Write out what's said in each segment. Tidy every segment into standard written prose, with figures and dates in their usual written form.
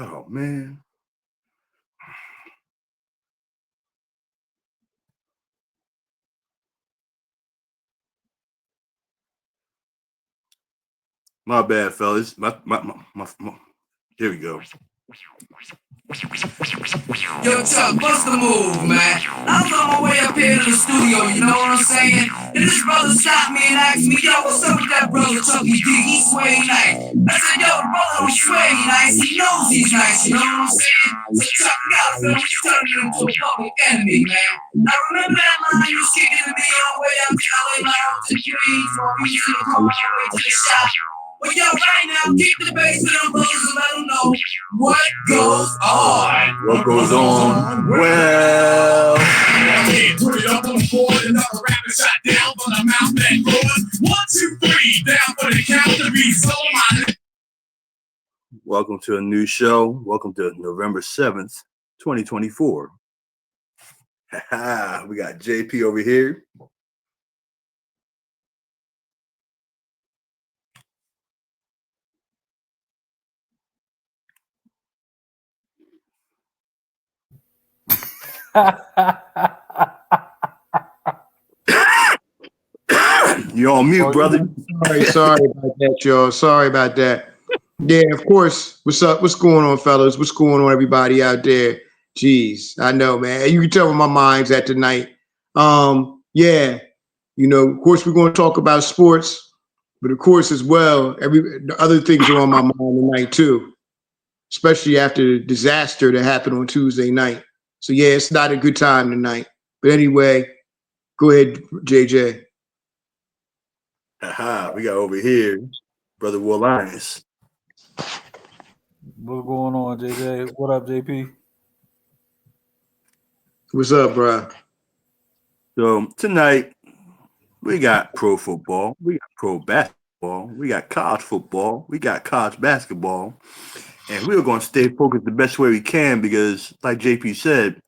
Oh man. My bad, fellas. Here we go. Yo, Chuck, what's the move, man? I was on my way up here to the studio, you know what I'm saying? And this brother stopped me and asked me, yo, what's up with that brother Chucky D? He sway nice. I said, yo, the brother don't sway nice. He knows he's nice, you know what I'm saying? So Chuck, you gotta feel me turning into a public enemy, man. I remember that line you was kicking to me on the way up to LA, like out to Queens, or we used to come all the way to the shop. Well, yo, right now, keep the bass to them brothers and let them know what goes on. What goes on? Well, put it up on the board, another rapid shot down for the mouth that goes 1, 2, 3, down for the count to be so my. Welcome to a new show. Welcome to November 7th, 2024. We got JP over here. You're on mute, brother. Sorry about that, y'all. Sorry about that. Yeah, of course. What's up? What's going on, fellas? What's going on, everybody out there? Jeez, I know, man. You can tell where my mind's at tonight. Yeah, of course we're going to talk about sports, but of course as well, the other things are on my mind tonight too, especially after the disaster that happened on Tuesday night. So yeah, it's not a good time tonight. But anyway, go ahead, JJ. We got over here, Brother Will Lyons. What's going on, JJ? What up, JP? What's up, bro? So tonight we got pro football, we got pro basketball, we got college football, we got college basketball, and we're going to stay focused the best way we can because, like JP said,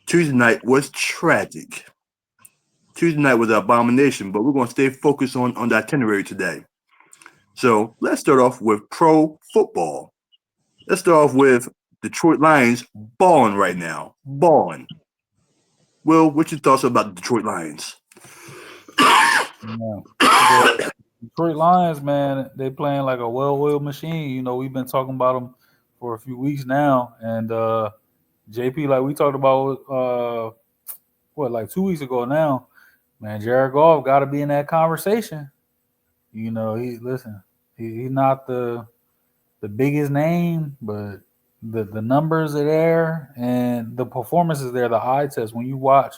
Tuesday night was tragic. Tuesday night was an abomination, but we're going to stay focused on the itinerary today. So let's start off with pro football. Let's start off with Detroit Lions balling right now. Balling. Will, what's your thoughts about the Detroit Lions? Yeah. Detroit Lions, man, they playing like a well-oiled machine. We've been talking about them for a few weeks now. And JP, like we talked about, like 2 weeks ago now, man, Jared Goff got to be in that conversation. He's not the biggest name, but the numbers are there and the performance is there, the eye test. When you watch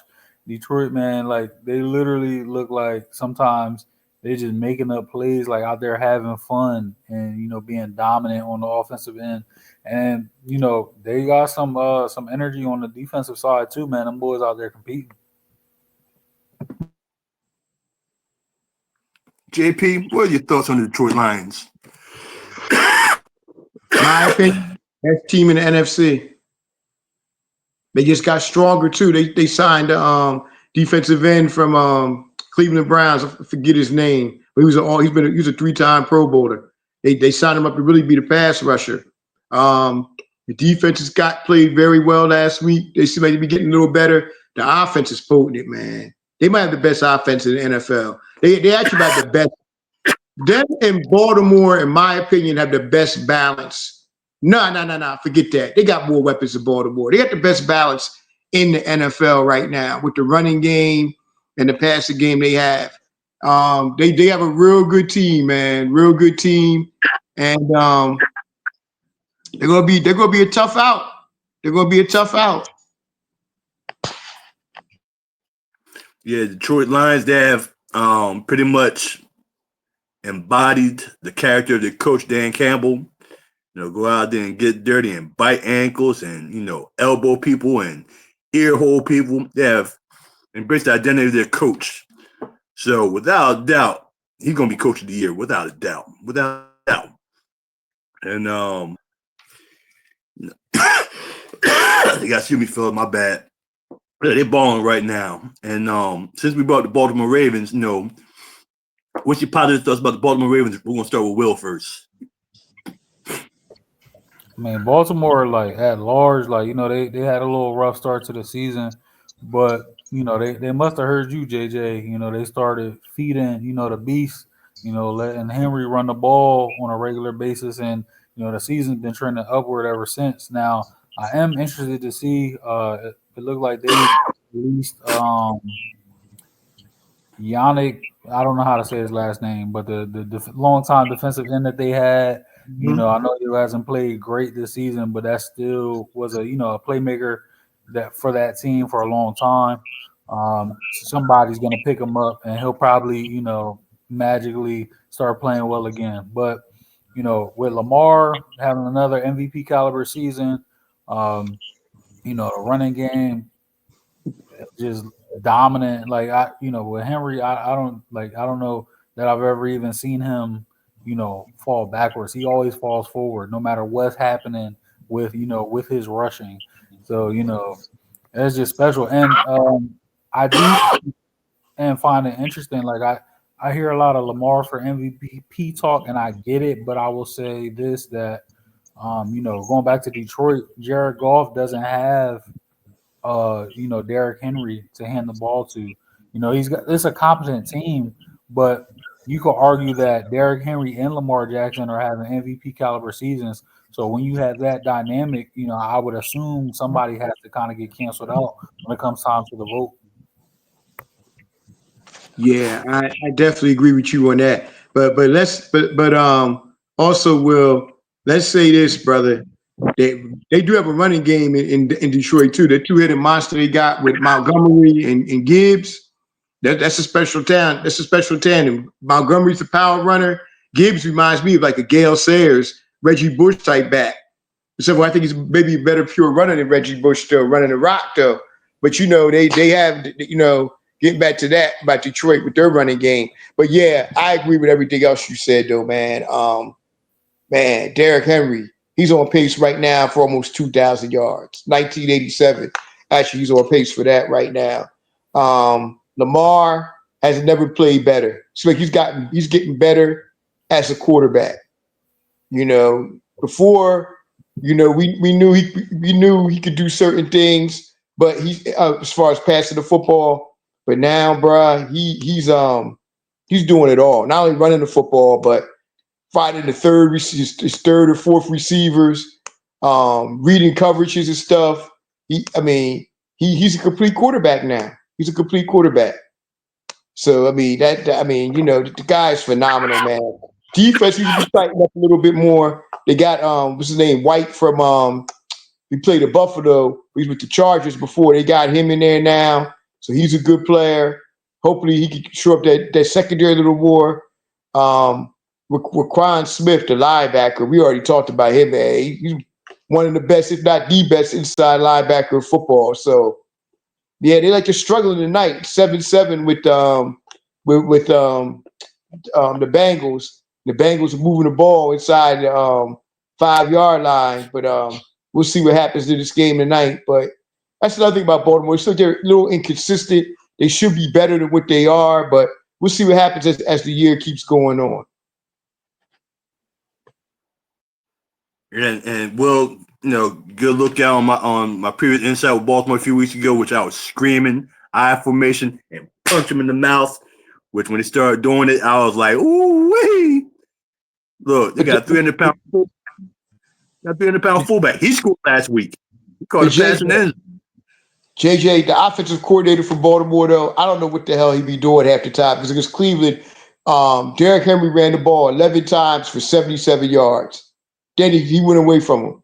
Detroit, man, like they literally look like sometimes they're just making up plays, like out there having fun and being dominant on the offensive end. And they got some energy on the defensive side too, man. Them boys out there competing. JP, what are your thoughts on the Detroit Lions? My opinion, best team in the NFC. They just got stronger too. They signed defensive end from Cleveland Browns. I forget his name, but he was a 3-time Pro Bowler. They signed him up to really be the pass rusher. The defense played very well last week. They seem like to be getting a little better. The offense is potent, man. They might have the best offense in the NFL. They actually have the best. Them and Baltimore, in my opinion, have the best balance. No. Forget that. They got more weapons than Baltimore. They got the best balance in the NFL right now with the running game and the passing game they have. They have a real good team, man. Real good team. And they're gonna be a tough out. They're gonna be a tough out. Yeah, Detroit Lions, they have pretty much embodied the character of the coach Dan Campbell. Go out there and get dirty and bite ankles and elbow people and ear hole people. They have embraced the identity of their coach. So without a doubt, he's gonna be coach of the year, without a doubt. Without a doubt. And you gotta excuse me, fellas, my bad. They're balling right now. And since we brought the Baltimore Ravens, what's your positive thoughts about the Baltimore Ravens? We're gonna start with Will first. I mean, Baltimore, like at large, like they had a little rough start to the season, but they must have heard you, JJ. They started feeding the beast. Letting Henry run the ball on a regular basis, and the season's been trending upward ever since. Now, I am interested to see. It looked like they released Yannick, I don't know how to say his last name, but the long time defensive end that they had, I know he hasn't played great this season, but that still was a playmaker that for that team for a long time. Somebody's gonna pick him up, and he'll probably magically start playing well again. But with Lamar having another MVP caliber season, um, the running game just dominant. Like with Henry, I don't know that I've ever even seen him, fall backwards. He always falls forward, no matter what's happening with his rushing. So it's just special. And I do and find it interesting. Like I hear a lot of Lamar for MVP talk, and I get it, but I will say this that going back to Detroit, Jared Goff doesn't have Derrick Henry to hand the ball to. He's got it's a competent team, but you could argue that Derrick Henry and Lamar Jackson are having MVP caliber seasons. So when you have that dynamic, I would assume somebody has to kind of get canceled out when it comes time to the vote. Yeah, I definitely agree with you on that. But also, Will, let's say this, brother. They do have a running game in Detroit too. The two-headed monster they got with Montgomery and Gibbs. That's a special talent. That's a special tandem. Montgomery's a power runner. Gibbs reminds me of like a Gale Sayers, Reggie Bush type back. So I think he's maybe a better pure runner than Reggie Bush still running the rock though. But they have getting back to that about Detroit with their running game. But yeah, I agree with everything else you said though, man. Man, Derrick Henry, he's on pace right now for almost 2,000 yards. 1987. Actually, he's on pace for that right now. Lamar has never played better. So he's getting better as a quarterback. Before, we knew he could do certain things, but as far as passing the football, but now, bruh, he's doing it all. Not only running the football, but finding his third or fourth receivers, reading coverages and stuff. He's a complete quarterback now. He's a complete quarterback. So the guy is phenomenal, man. Defense needs to be tightened up a little bit more. They got what's his name, White from he played at Buffalo. He's with the Chargers before. They got him in there now, so he's a good player. Hopefully, he can show up that secondary a little more. Raquan Smith, the linebacker, we already talked about him. Man. He's one of the best, if not the best, inside linebacker in football. So yeah, they like to struggle tonight, 7-7 with the Bengals. The Bengals are moving the ball inside the 5-yard line, but we'll see what happens to this game tonight. But that's another thing about Baltimore. So they're a little inconsistent. They should be better than what they are, but we'll see what happens as the year keeps going on. And Will, good look out on my previous insight with Baltimore a few weeks ago, which I was screaming I formation and punch him in the mouth. Which when they started doing it, I was like, "Ooh wee!" Look, they got a 300-pound fullback. He scored last week. He caught a pass and then. JJ, the offensive coordinator for Baltimore, though, I don't know what the hell he be doing half the time because against Cleveland, Derrick Henry ran the ball 11 times for 77 yards. Then he went away from him.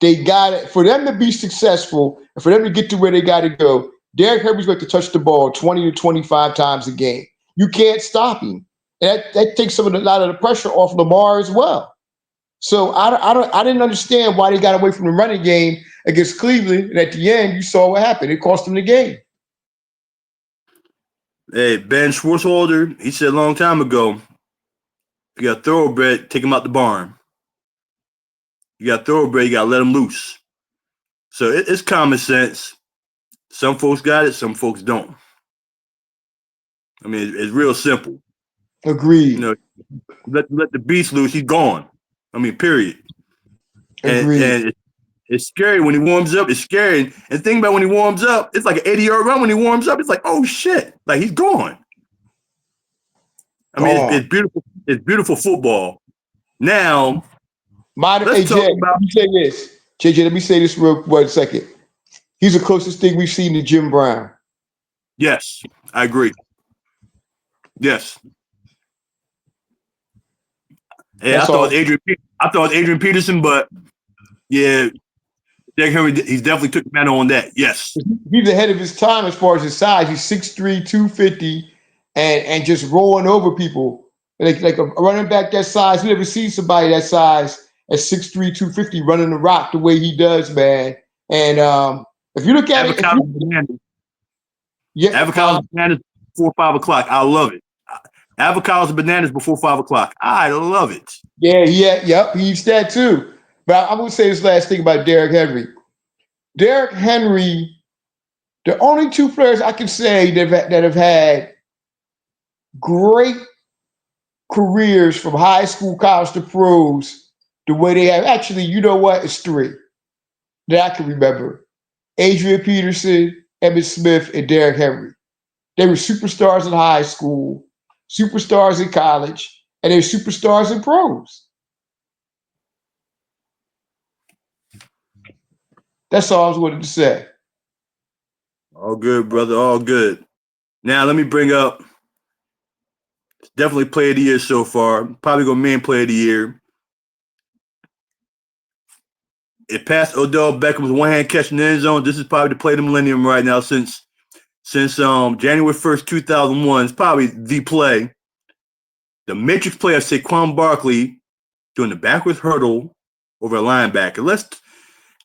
They got it for them to be successful and for them to get to where they got to go. Derrick Henry's going to touch the ball 20 to 25 times a game. You can't stop him. And that takes a lot of the pressure off Lamar as well. So I didn't understand why they got away from the running game against Cleveland. And at the end, you saw what happened. It cost them the game. Hey, Ben Schwartzholder, he said a long time ago, if you got thoroughbred, take him out the barn. You got thoroughbred, you got to let him loose. So it's common sense. Some folks got it, some folks don't. I mean, it's real simple. Agreed. Let the beast loose, he's gone. I mean, period. Agreed. It's scary when he warms up. It's scary. And think about when he warms up, it's like an 80-yard run when he warms up. It's like, oh shit, like he's gone. I mean, it's beautiful. It's beautiful football. Now, let's talk about. Let me say this. JJ, let me say this real 1 second. He's the closest thing we've seen to Jim Brown. Yes, I agree. Yes. Yeah, I thought it was Adrian Peterson, but yeah, Derrick Henry, he's definitely took the mantle on that. Yes. He's ahead of his time as far as his size. He's 6'3", 250, and just rolling over people. Like a running back that size. You never see somebody that size at 6'3", 250 running the rock the way he does, man. And if you look at Avocado bananas before 5 o'clock. I love it. Avocados and bananas before 5 o'clock. I love it. Yeah, yep, he eats that too. But I'm gonna say this last thing about Derrick Henry. Derrick Henry, the only two players I can say that have had great careers from high school, college to pros, the way they have. Actually, you know what? It's three that I can remember: Adrian Peterson, Emmitt Smith, and Derrick Henry. They were superstars in high school, superstars in college, and they're superstars in pros. That's all I was wanting to say. All good, brother. All good. Now let me bring up definitely play of the year so far. Probably gonna main play of the year. It passed Odell Beckham's one-hand catch in the end zone. This is probably the play of the millennium right now since January 1st, 2001. It's probably the play. The matrix play of Saquon Barkley doing the backwards hurdle over a linebacker.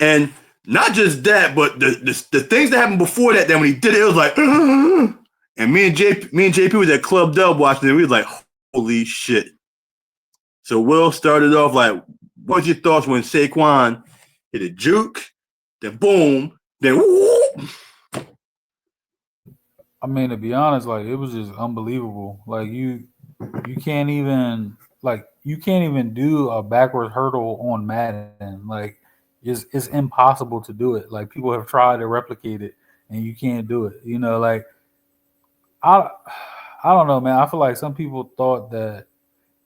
And not just that, but the things that happened before that when he did it, it was like, and me and JP was at Club Dub watching it. We was like, holy shit. So Will started off like, what's your thoughts when Saquon hit a juke, then boom, then whoop? I mean, to be honest, like it was just unbelievable. Like you can't even do a backward hurdle on Madden. Like it's impossible to do it. Like people have tried to replicate it and you can't do it. You know, like I don't know, man. I feel like some people thought that,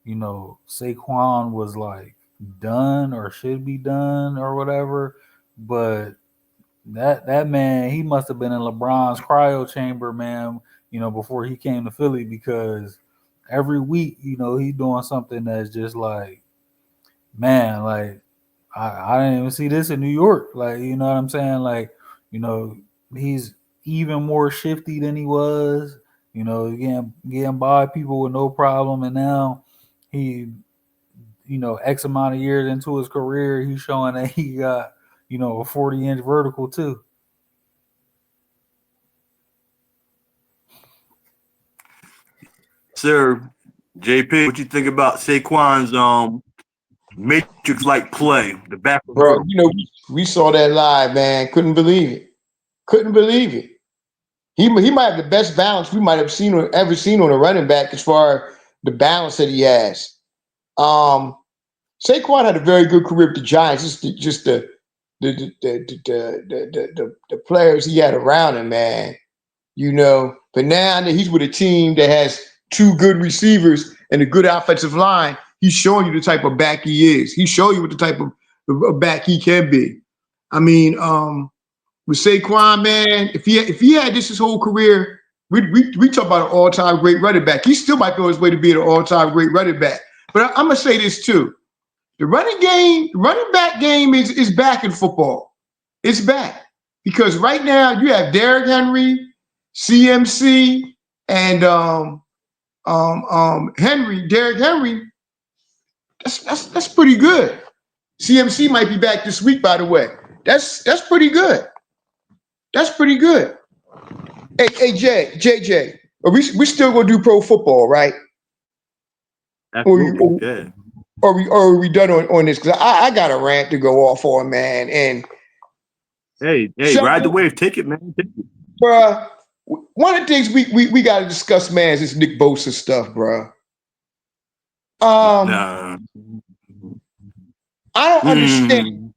Saquon was like done or should be done or whatever, but that man, he must have been in LeBron's cryo chamber, man, before he came to Philly, because every week, he's doing something that's just like, man, like I didn't even see this in New York. Like, you know what I'm saying? Like, he's even more shifty than he was, getting by people with no problem. And now he, X amount of years into his career, he's showing that he got, a 40-inch vertical too. Sir, JP, what you think about Saquon's matrix-like play, the backward Bro, hurdle? we saw that live, man. Couldn't believe it. Couldn't believe it. He might have the best balance we might have ever seen on a running back as far as the balance that he has. Saquon had a very good career with the Giants. Just the players he had around him, man. But now that he's with a team that has two good receivers and a good offensive line, he's showing you the type of back he is. He's showing you what the type of back he can be. I mean, with Saquon, man, if he had this his whole career, we talk about an all-time great running back. He still might be on his way to being an all-time great running back. But I'm gonna say this too: the running back game is back in football. It's back because right now you have Derrick Henry, CMC, and Derrick Henry. That's pretty good. CMC might be back this week, by the way. That's pretty good. That's pretty good. Hey, JJ, we still gonna do pro football, right? Absolutely. Or are we done on this? Because I got a rant to go off on, man. And hey, ride the wave, take it, man. Take it. Bruh, one of the things we got to discuss, man, is this Nick Bosa stuff, bruh. Nah. I don't understand.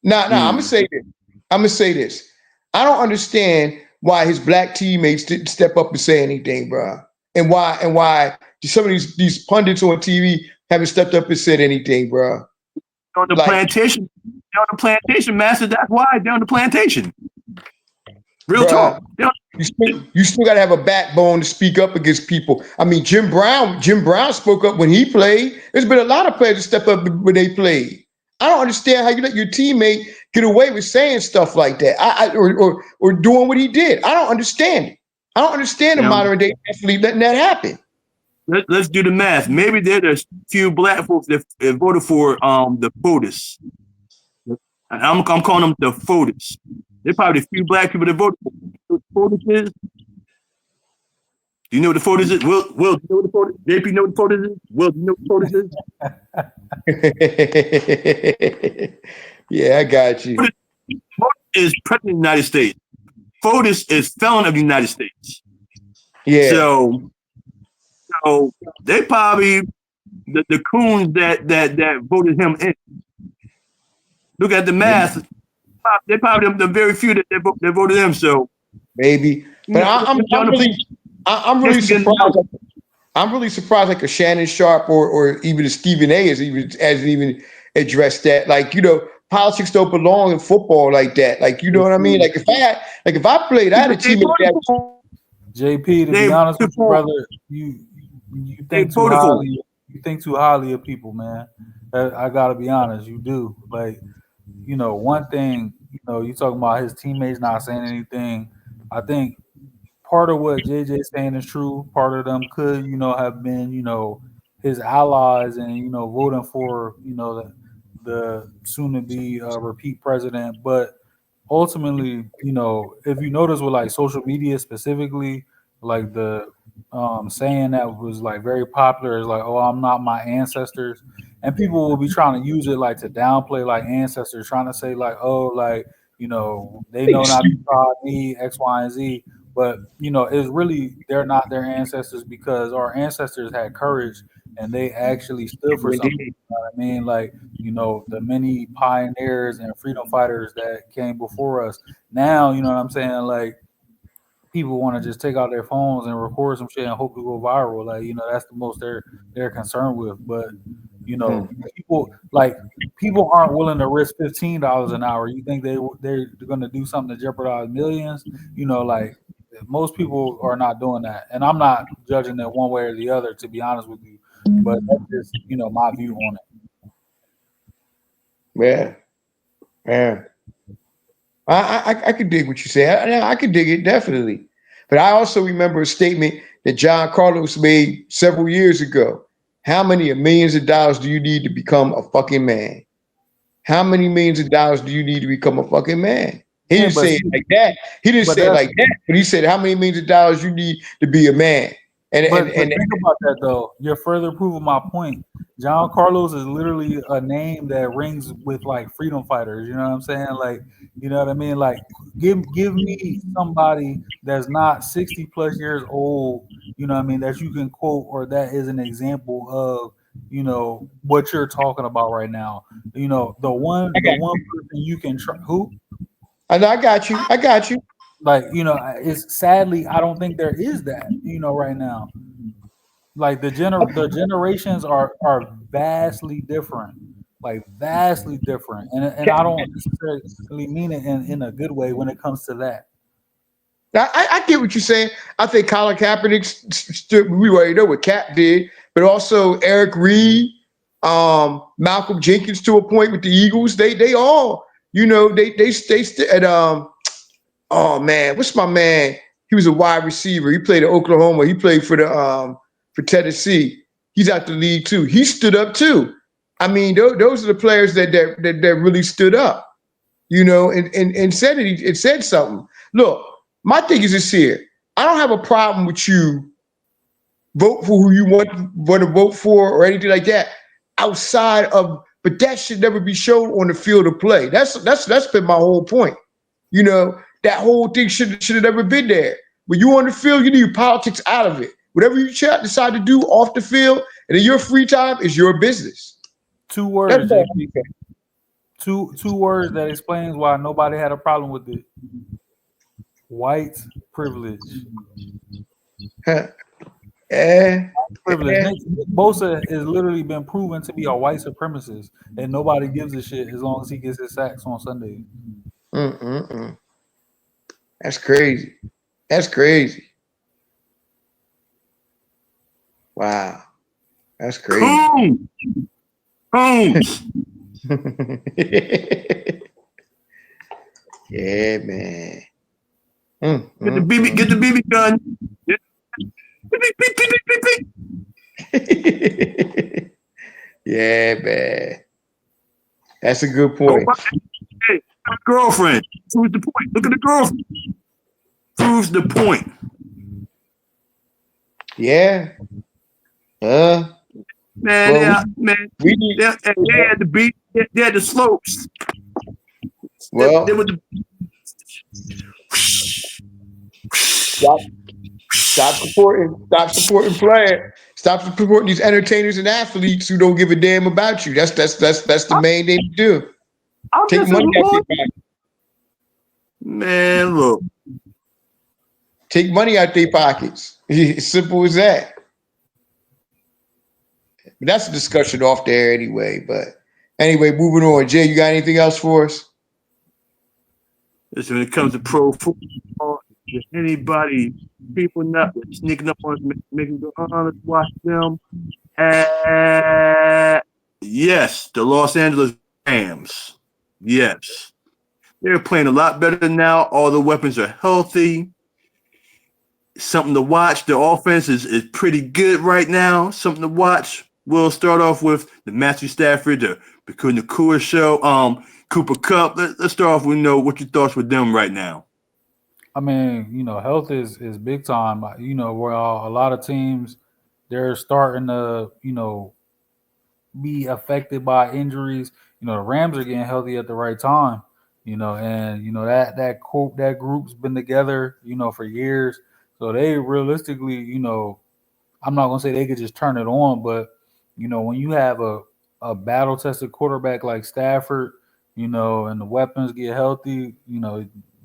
Nah, I'm gonna Mm. say this. I'm gonna say this. I don't understand why his black teammates didn't step up and say anything, bro. And why some of these pundits on TV haven't stepped up and said anything, bro. On the Like, plantation, they're on the plantation, master. That's why they're on the plantation. Real bro, talk. you still got to have a backbone to speak up against people. I mean, Jim Brown spoke up when he played. There's been a lot of players that step up when they played. I don't understand how you let your teammate get away with saying stuff like that, or doing what he did. I don't understand it. I don't understand the Now, modern day athlete letting that happen. let's do the math. Maybe there's a few black folks that voted for the POTUS. I'm calling them the POTUS. They're probably the few black people that voted for them. You know what the POTUS is? Do you know what the POTUS is? Will, do you know what the POTUS? JP, know what the POTUS is? Will, do you know what the POTUS is? Yeah, I got you. POTUS is President of the United States. POTUS is felon of the United States. Yeah, So they probably the coons that voted him in. Look at the math. They probably the very few that voted him. So maybe. But I'm really Michigan, surprised. I'm really surprised, like a Shannon Sharp or even a Stephen A. has even addressed that. Like, politics don't belong in football like that. Like, you know what I mean? Like if I played, I had a they teammate voted that was, for. JP, to They be honest voted with you, for. brother, you They think too voted for. highly. You think too highly of people, man. I gotta be honest, you do. Like, one thing, you talking about his teammates not saying anything. I think part of what JJ's saying is true. Part of them could, have been, his allies and voting for, the soon to be repeat president. But ultimately, if you notice with like social media specifically, like the saying that was like very popular is like, "Oh, I'm not my ancestors," and people will be trying to use it like to downplay like ancestors, trying to say like, "Oh, like they they know not to stupid. try me X, Y, and Z." But it's really they're not their ancestors because our ancestors had courage and they actually stood for something. You know what I mean? Like the many pioneers and freedom fighters that came before us. Now, you know what I'm saying? Like people want to just take out their phones and record some shit and hope to go viral. Like, that's the most they're concerned with. But, people aren't willing to risk $15 an hour. You think they're gonna do something to jeopardize millions? Like most people are not doing that. And I'm not judging it one way or the other, to be honest with you. But that's just, my view on it. Yeah, yeah. I could dig what you say. I could dig it definitely. But I also remember a statement that John Carlos made several years ago. How many millions of dollars do you need to become a fucking man? How many millions of dollars do you need to become a fucking man? He Yeah, didn't but say it see, like that. He didn't but say it that's like that. But he said how many millions of dollars you need to be a man. And and But and think about that though. You're further proving my point. John Carlos is literally a name that rings with like freedom fighters. You know what I'm saying? Like, you know what I mean? Like, give me somebody that's not 60 plus years old. You know what I mean? That you can quote or that is an example of what you're talking about right now. The one I the got one you. person you can try who I got you. I got you. like is sadly I don't think there is that right now. Like the generations are vastly different, like vastly different, and I don't necessarily mean it in a good way when it comes to that. I get what you're saying. I think Colin Kaepernick stood. We already know what Cap did, but also Eric Reed, Malcolm Jenkins to a point with the Eagles. They all, at oh man, what's my man? He was a wide receiver. He played at Oklahoma. He played for Tennessee. He's out the league too. He stood up too. I mean, those are the players that really stood up, and said it. It said something. Look, my thing is this here. I don't have a problem with you vote for who you want to vote for or anything like that. Outside of, but that should never be shown on the field of play. That's been my whole point. That whole thing should have never been there. When you on the field, you need politics out of it. Whatever you decide to do off the field and in your free time is your business. 2 words, JP. Two words that explains why nobody had a problem with it. White privilege. Privilege. Nick Bosa has literally been proven to be a white supremacist, and nobody gives a shit as long as he gets his sacks on Sunday. That's crazy. That's crazy. Wow. That's crazy. Coons. Yeah, man. Get the BB gun. Yeah, man. That's a good point. Hey, girlfriend. Proves the point. Look at the girlfriend. Proves the point. Yeah. Man, Well, they had the beat. They had the slopes. Well, they were the stop supporting players. Stop supporting these entertainers and athletes who don't give a damn about you. That's the main thing to do. Take money out their pockets. Man, look. Take money out their pockets. Simple as that. But that's a discussion off there anyway. But anyway, moving on. Jay, you got anything else for us? Listen, when it comes to pro football, if anybody, people not sneaking up on us, making go, let's watch them. Yes, the Los Angeles Rams. Yes. They're playing a lot better now. All the weapons are healthy. Something to watch. The offense is pretty good right now. Something to watch. We'll start off with the Matthew Stafford, the Nakua show, Cooper Kupp. Let's start off with what your thoughts with them right now. I mean, health is big time. Where a lot of teams they're starting to, be affected by injuries. The Rams are getting healthy at the right time. And that group's been together, for years. So they realistically, I'm not gonna say they could just turn it on, but when you have a battle tested quarterback like Stafford, and the weapons get healthy,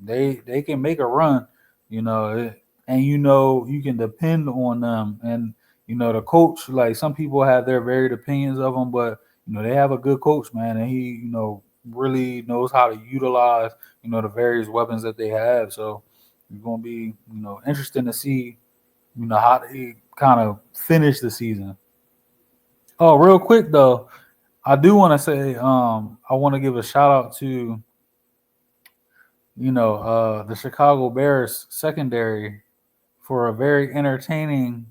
they can make a run, and you can depend on them. And the coach, like some people have their varied opinions of him, but they have a good coach, man, and he really knows how to utilize the various weapons that they have. So it's gonna be interesting to see how they kind of finish the season. Oh, real quick though, I do want to say I want to give a shout out to the Chicago Bears secondary for a very entertaining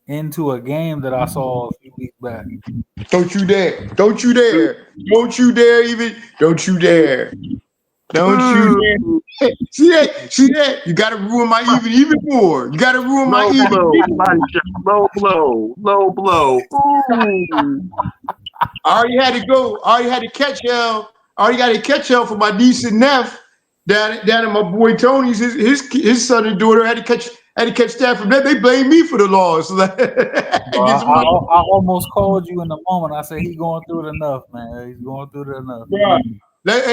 into a game that I saw a few weeks back. Don't you dare! Don't you dare! Don't you dare! Don't you dare! Don't you dare! See that? You got to ruin my even more. You got to ruin my even. Body shot. Low blow. Ooh. I already had to go. I already had to catch hell. I already got to catch hell for my decent nephew down at my boy Tony's. His son and daughter had to catch Stafford. They blame me for the loss. I almost called you in the moment. I said he's going through it enough, man. He's going through it enough. Yeah.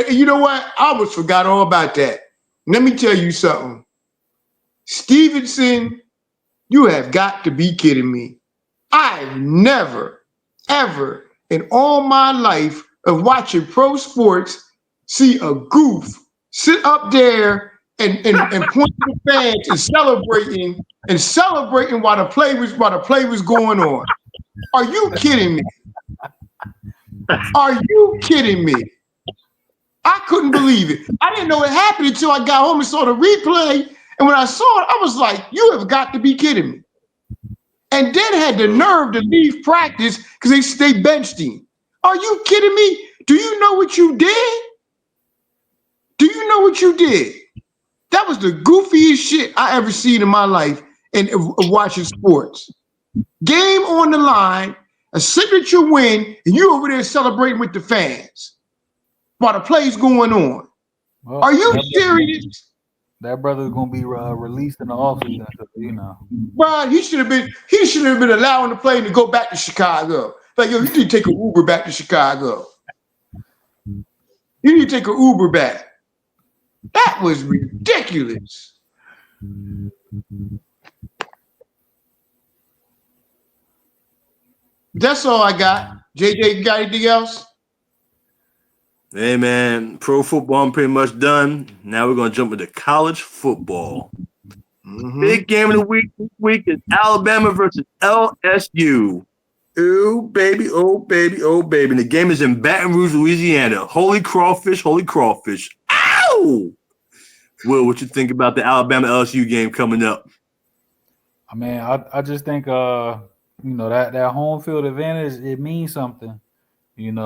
You know what? I almost forgot all about that. Let me tell you something. Stevenson, you have got to be kidding me. I've never, ever in all my life of watching pro sports see a goof sit up there and point to the fans and celebrating while the play was going on. Are you kidding me? Are you kidding me? I couldn't believe it. I didn't know it happened until I got home and saw the replay. And when I saw it, I was like, you have got to be kidding me. And then had the nerve to leave practice because they benched him. Are you kidding me? Do you know what you did? Do you know what you did? That was the goofiest shit I ever seen in my life in watching sports. Game on the line, a signature win, and you over there celebrating with the fans while the play's going on. Well, are you serious? That brother's gonna be released in the offseason, Well, he should have been allowing the plane to go back to Chicago. Like, yo, you need to take an Uber back to Chicago. You need to take an Uber back. That was ridiculous. That's all I got. JJ, you got anything else? Hey man, pro football I'm pretty much done. Now we're gonna jump into college football. Big game of the week this week is Alabama versus LSU. Ooh, baby, oh, baby, oh, baby. And the game is in Baton Rouge, Louisiana. Holy crawfish, holy crawfish. Ow! Will, what you think about the Alabama LSU game coming up? I mean, I just think that home field advantage, it means something, and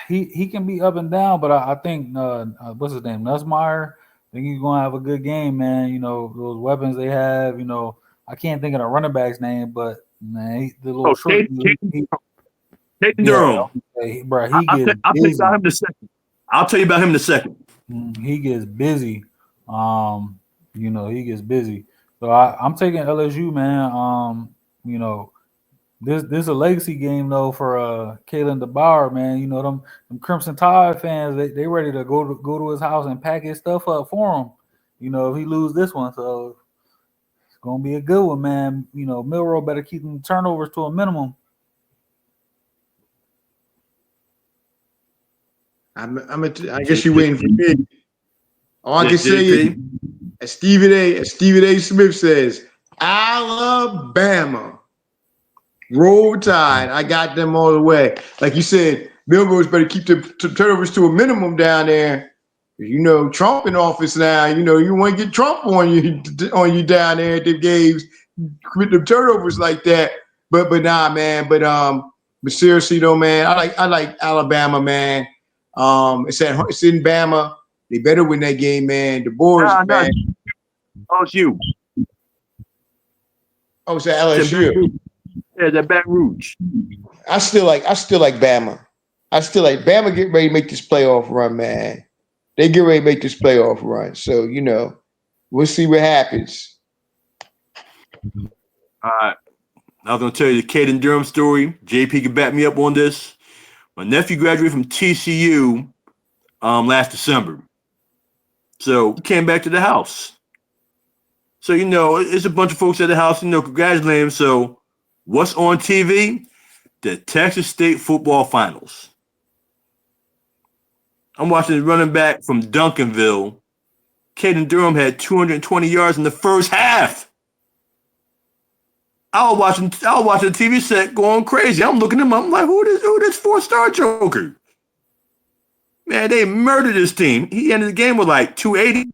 he can be up and down, but I think what's his name, Nussmeier. I think he's gonna have a good game, man. Those weapons they have. I can't think of the running back's name, but man, the little short. Caden Durham. Bro, I'll tell you about him in a second. I'll tell you about him in a second. He gets busy. He gets busy. So I'm taking LSU, man. This is a legacy game though for Kalen DeBauer, man. Them Crimson Tide fans, they ready to go to his house and pack his stuff up for him. If he lose this one, so it's gonna be a good one, man. Milroe better keep them turnovers to a minimum. I guess you're waiting for me. All I can say is, as Stephen A. Smith says, Alabama. Roll Tide. I got them all the way. Like you said, Milroe's better keep the turnovers to a minimum down there. Trump in office now. You want to get Trump on you down there at the games with the turnovers like that. But nah, man. But seriously though, man, I like Alabama, man. It's in Bama. They better win that game, man. The boys, man. LSU. Oh, it's at LSU. Yeah, that Baton Rouge. I still like Bama. I still like Bama. Get ready to make this playoff run, man. They get ready to make this playoff run. So we'll see what happens. All right. I was gonna tell you the Caden Durham story. JP can back me up on this. My nephew graduated from TCU last December. So he came back to the house. So it's a bunch of folks at the house, congratulating him. So what's on TV? The Texas State football finals. I'm watching the running back from Duncanville. Caden Durham had 220 yards in the first half. I was watching the TV set going crazy. I'm looking at him. I'm like, who this 4-star joker? Man, they murdered this team. He ended the game with like 280.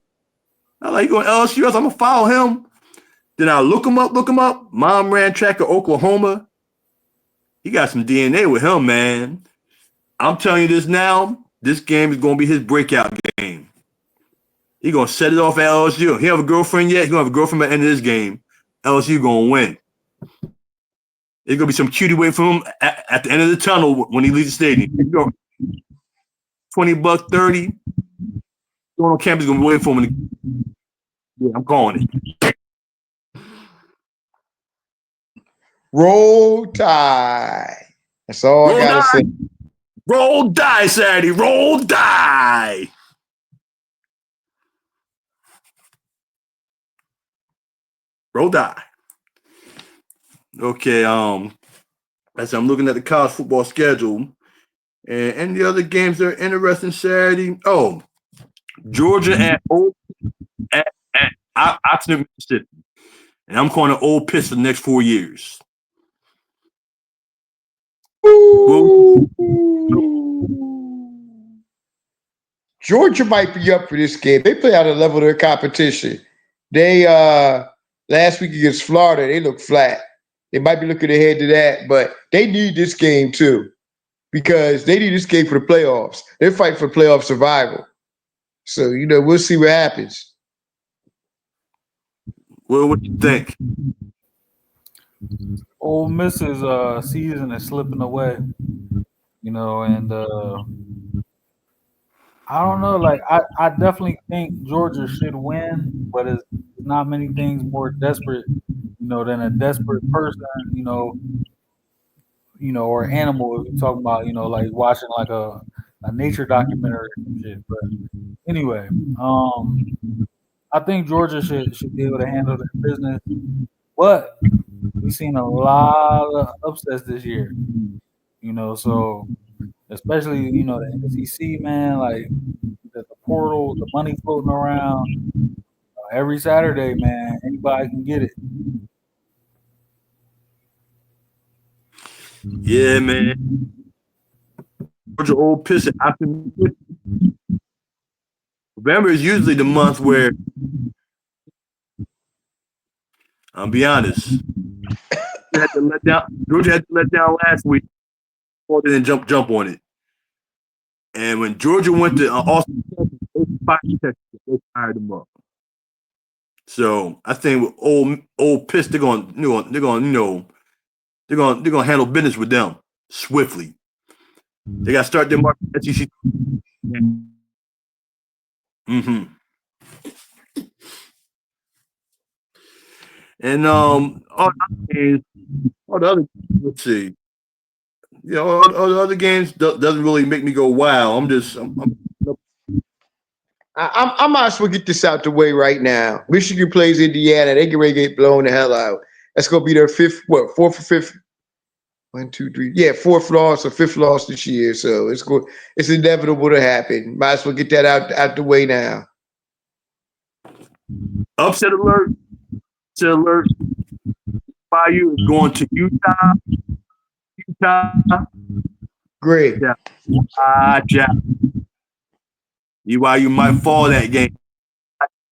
I'm like, you going LSU? I'm going to follow him. Then I look him up. Mom ran track at Oklahoma. He got some DNA with him, man. I'm telling you this now. This game is going to be his breakout game. He's going to set it off at LSU. He have a girlfriend yet? He's going to have a girlfriend at the end of this game. LSU going to win. There's going to be some cutie waiting for him at the end of the tunnel when he leaves the stadium. $20, 30. Going on campus, going to be waiting for him. Yeah, I'm calling it. Roll Tide. That's all I got to say. Roll die, Saturday. Roll die. Roll die. Okay, as I'm looking at the college football schedule and any other games that are interesting Saturday. Oh, Georgia at Oxford, Mississippi. And I'm calling it Old Piss for the next 4 years. Georgia might be up for this game. They play out of the level of their competition. They last week against Florida, they look flat. They might be looking ahead to that, but they need this game too, because they need this game for the playoffs. They're fighting for playoff survival. So, we'll see what happens. Well, what do you think? Ole Miss's season is slipping away, and I don't know. Like, I definitely think Georgia should win, but it's not many things more desperate, than a desperate person, or animal. If you're talking about, like watching like a nature documentary or some shit. But anyway, I think Georgia should be able to handle their business. But we've seen a lot of upsets this year, so especially, the SEC, man, like the portal, the money floating around every Saturday, man. Anybody can get it. Yeah, man. Georgia Old Piss after November is usually the month where I'll be honest. Georgia had to let down last week. Or didn't jump on it. And when Georgia went to Austin, Texas, they fired them up. So I think with old Piss, they're gonna handle business with them swiftly. They got to start their market SEC. Mm-hmm. And all the other let's see, all the other games doesn't really make me go wow. I might as well get this out the way right now. Michigan plays Indiana. They get ready to get blown the hell out. That's gonna be their fourth or fifth. 1, 2, 3. Yeah, fourth loss or fifth loss this year. So it's inevitable to happen. Might as well get that out the way now. Upset alert! Upset alert! Bayou is going to Utah. Great. Yeah. Watch out. BYU might fall that game.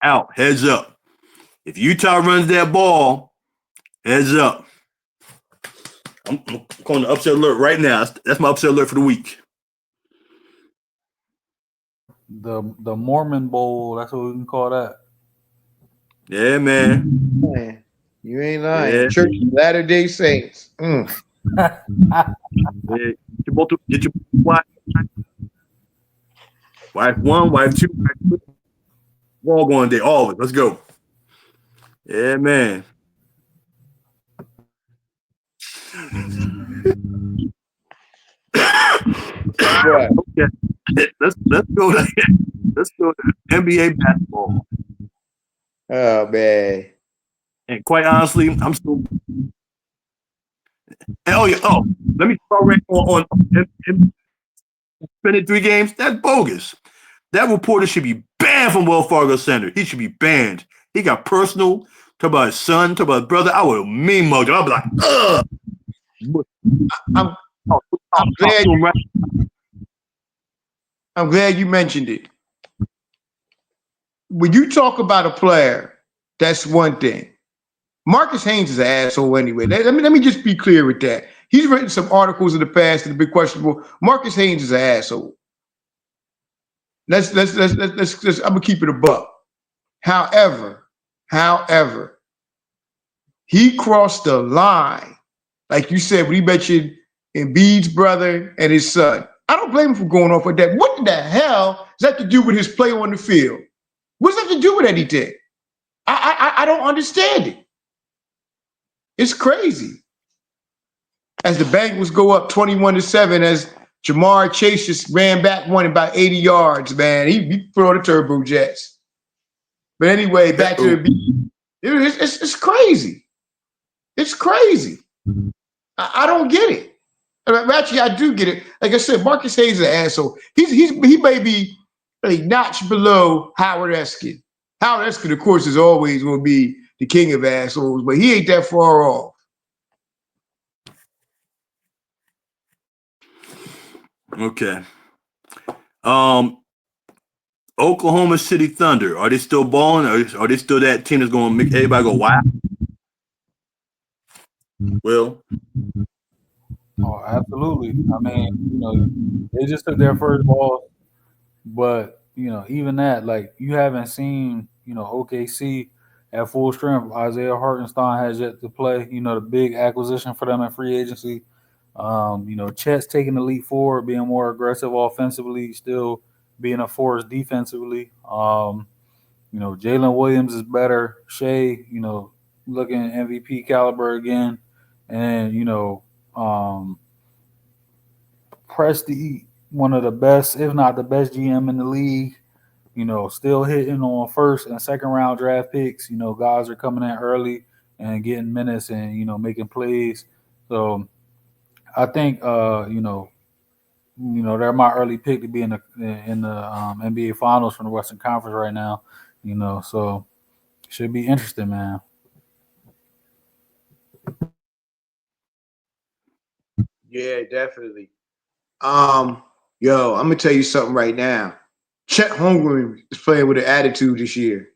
Out. Heads up. If Utah runs that ball, heads up. I'm calling the upset alert right now. That's my upset alert for the week. The Mormon Bowl, that's what we can call that. Yeah, man. Man, you ain't lying. Yeah. Church of Latter-day Saints. Yeah. Get your wife. Wife 1, wife 2, wife 3. We're all going today. All of it. Let's go. Yeah, man. Right. Okay. Let's go to NBA basketball. Oh man. And quite honestly, I'm still. Let me start right on spending 3 games. That's bogus. That reporter should be banned from Wells Fargo Center. He should be banned. He got personal. Talk about his son. Talk about his brother. I would have mean mugged him. I'd be like, ugh. I'm glad you mentioned it. When you talk about a player, that's one thing. Marcus Haynes is an asshole anyway. Let me just be clear with that. He's written some articles in the past that have been questionable. Marcus Haynes is an asshole. Let's I'm gonna keep it a buck. However, he crossed the line, like you said, when he mentioned Embiid's brother and his son. I don't blame him for going off with that. What the hell does that to do with his play on the field? What does that to do with anything? I don't understand it. It's crazy. As the Bengals go up 21-7, as Jamar Chase just ran back one about 80 yards, man. He threw the turbo jets. But anyway, back to the it's crazy. It's crazy. I don't get it. Actually, I do get it. Like I said, Marcus Hayes is an asshole. He may be a notch below Howard Eskin. Howard Eskin, of course, is always going to be the king of assholes, but he ain't that far off. Okay. Oklahoma City Thunder. Are they still balling? Are they still that team that's going to make everybody go wild? Well, Oh, absolutely. I mean, they just took their first ball, but even that, like you haven't seen, OKC at full strength. Isaiah Hartenstein has yet to play. The big acquisition for them in free agency. Chet's taking the leap forward, being more aggressive offensively, still being a force defensively. Jalen Williams is better. Shea, looking MVP caliber again, and Presti, one of the best, if not the best GM in the league. Still hitting on first and second round draft picks. Guys are coming in early and getting minutes and making plays. So I think they're my early pick to be in the NBA Finals from the Western Conference right now. So should be interesting, man. Yeah, definitely. Yo, I'm gonna tell you something right now. Chet Holmgren is playing with an attitude this year.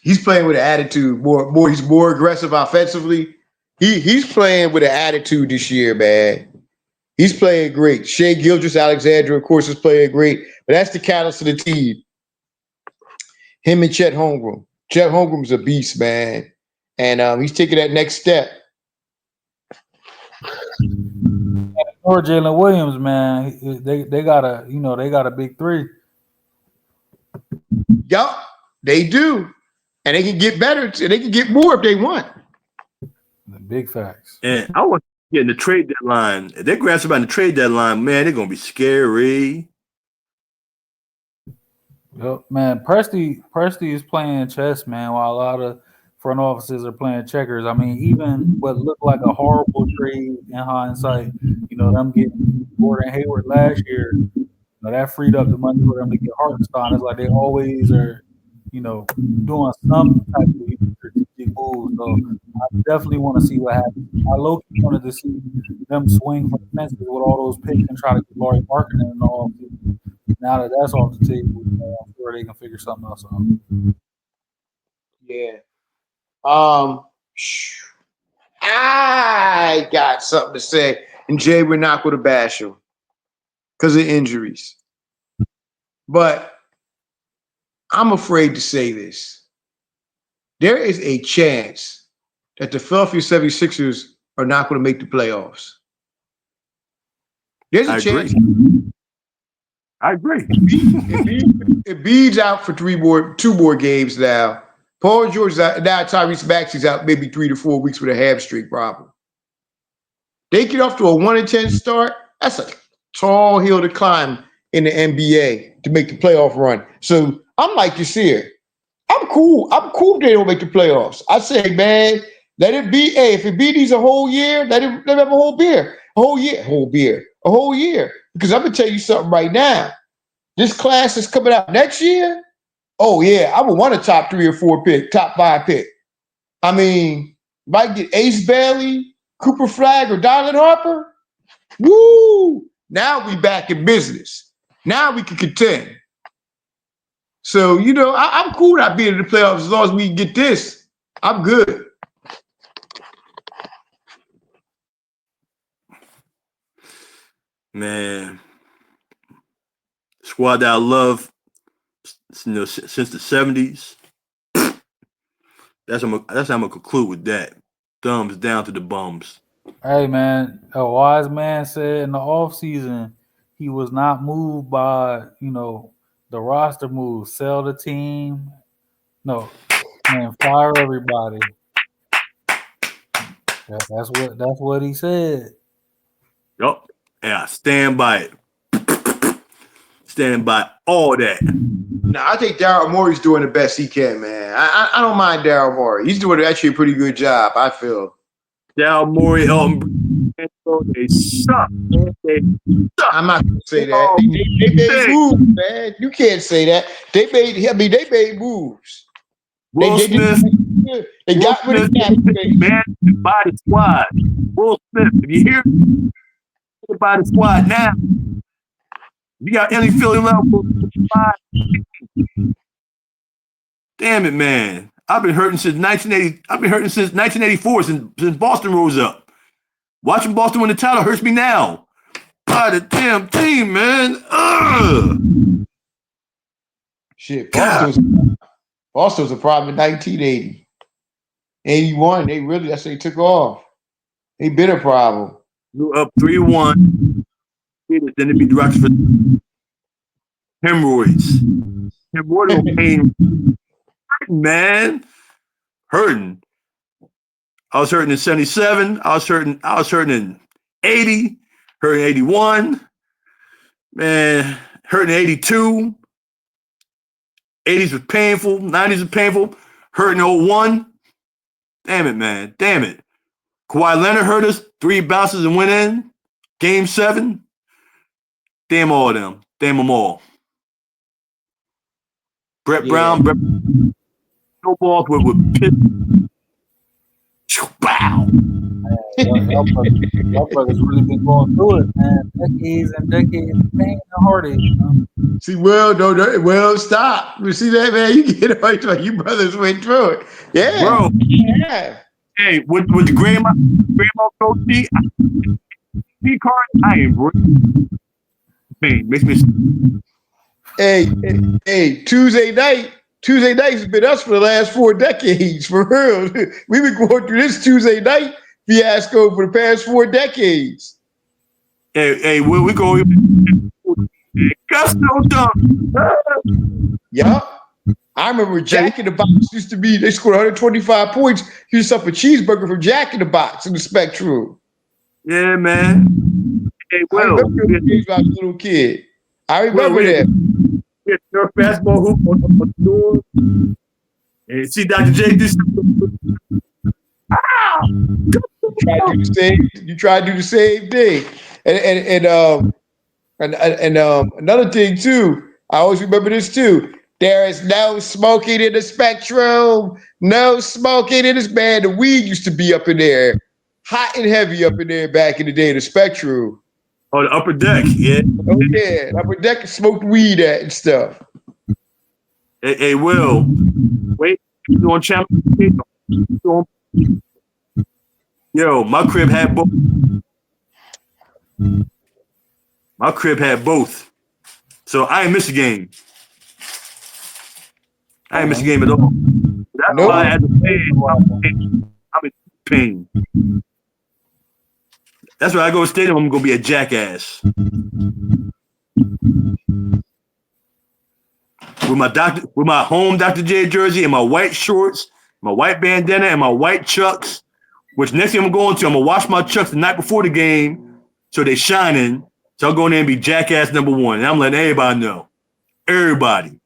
He's playing with an attitude. He's more aggressive offensively. He's playing with an attitude this year, man. He's playing great. Shea Gilgeous-Alexander, of course, is playing great, but that's the catalyst of the team. Him and Chet Holmgren. Chet Holmgren's a beast, man, and he's taking that next step. Or Jalen Williams, man. They got a big three. Yup, they do, and they can get better. They can get more if they want. The big facts. And I want to get in the trade deadline. If they grab somebody in the trade deadline, man, they're gonna be scary. Yep, man. Presti is playing chess, man, while a lot of front offices are playing checkers. I mean, even what looked like a horrible trade in hindsight, them getting Gordon Hayward last year, that freed up the money for them to get Hartenstein. It's like they always are, doing some type of strategic moves. So I definitely want to see what happens. I low-key wanted to see them swing for the fences with all those picks and try to get Laurie Markkinen in the offseason. Now that that's off the table, I'm sure they can figure something else out. Yeah. I got something to say, and Jay, we're not going to bash him because of injuries. But I'm afraid to say this. There is a chance that the Philadelphia 76ers are not going to make the playoffs. There's a chance. I agree. Embiid's out for two more games now. Paul George is out. Now Tyrese Maxey's out maybe 3 to 4 weeks with a hamstring problem. They get off to a 1-10 start. That's a tall hill to climb in the NBA to make the playoff run. So I'm like this here. I'm cool. I'm cool if they don't make the playoffs. I say, man, let it be. Hey, if Embiid needs a whole year, let him have a whole year. Because I'm gonna tell you something right now. This class is coming out next year. Oh yeah, I would want a top 3 or 4 pick, top 5 pick. I mean, might get Ace Bailey, Cooper Flagg, or Dylan Harper. Woo! Now we back in business. Now we can contend. So, I'm cool not being in the playoffs as long as we can get this. I'm good. Man, squad that I love, since the 70s. That's how I'm gonna conclude with that. Thumbs down to the bums. Hey, man, a wise man said in the offseason he was not moved by, the roster move. Sell the team. No, and fire everybody. That's what he said. Yup. Yeah, stand by it. Stand by all that. Now, I think Daryl Morey's doing the best he can, man. I don't mind Daryl Morey. He's doing actually a pretty good job, I feel. Daryl Morey, they suck. I'm not going to say that. They made moves, man. You can't say that. They made moves. Will Smith. They got rid of the man by the squad. Will Smith, if you hear by the squad now, you got any Philly level squad. Damn it, man. I've been hurting since 1980. I've been hurting since 1984, since Boston rose up. Watching Boston win the title hurts me now. By the damn team, man. Ugh. Shit, Boston was a problem in 1980. 81, that's they took off. They been a problem. You're up 3-1. Then it be directed for hemorrhoids. Hemorrhoidal pain man. Hurting. I was hurting in 77. I was hurting in 80, hurting in 81. Man, hurting in 82. 80s was painful. 90s was painful. Hurting in 01. Damn it, man. Damn it. Kawhi Leonard hurt us. 3 bounces and went in. Game 7. Damn all of them. Damn them all. Brett Brown. No balls with piss. Bow. Y'all brothers really been going through it, man. Decades and decades of pain and heartache. You know? See, well, stop. You see that, man? You get it. You brothers went through it. Yeah. Bro. Yeah. Hey, with the grandma Coach T card, I ain't breathing. Pain makes me. Hey, Tuesday nights has been us for the last 4 decades, for real. We've been going through this Tuesday night fiasco for the past 4 decades. Hey, we go. Gusto dunk. Yup. I remember Jack in the Box used to be, they scored 125 points. You used to up a cheeseburger from Jack in the Box in the Spectrum. Yeah, man. Hey, I remember those games when I was a little kid. I remember that. We had Nerf basketball hoop on the door. And see Dr. J this. You try to do the same thing. And another thing too, I always remember this too. There is no smoking in the Spectrum. No smoking in this, man. The weed used to be up in there. Hot and heavy up in there back in the day, the Spectrum. Oh, the upper deck, yeah. Oh, yeah. The upper deck smoked weed at and stuff. Hey, Will. Wait, you on channel? Yo, my crib had both. My crib had both. So I ain't miss a game. I ain't miss a game at all. That's why I had to pay. I'm in pain. That's why I go to the stadium, I'm gonna be a jackass. With my home Dr. J jersey and my white shorts, my white bandana, and my white Chucks, which next thing I'm going to, I'm gonna wash my Chucks the night before the game so they shining. So I'll go in there and be jackass number 1. And I'm letting everybody know. Everybody.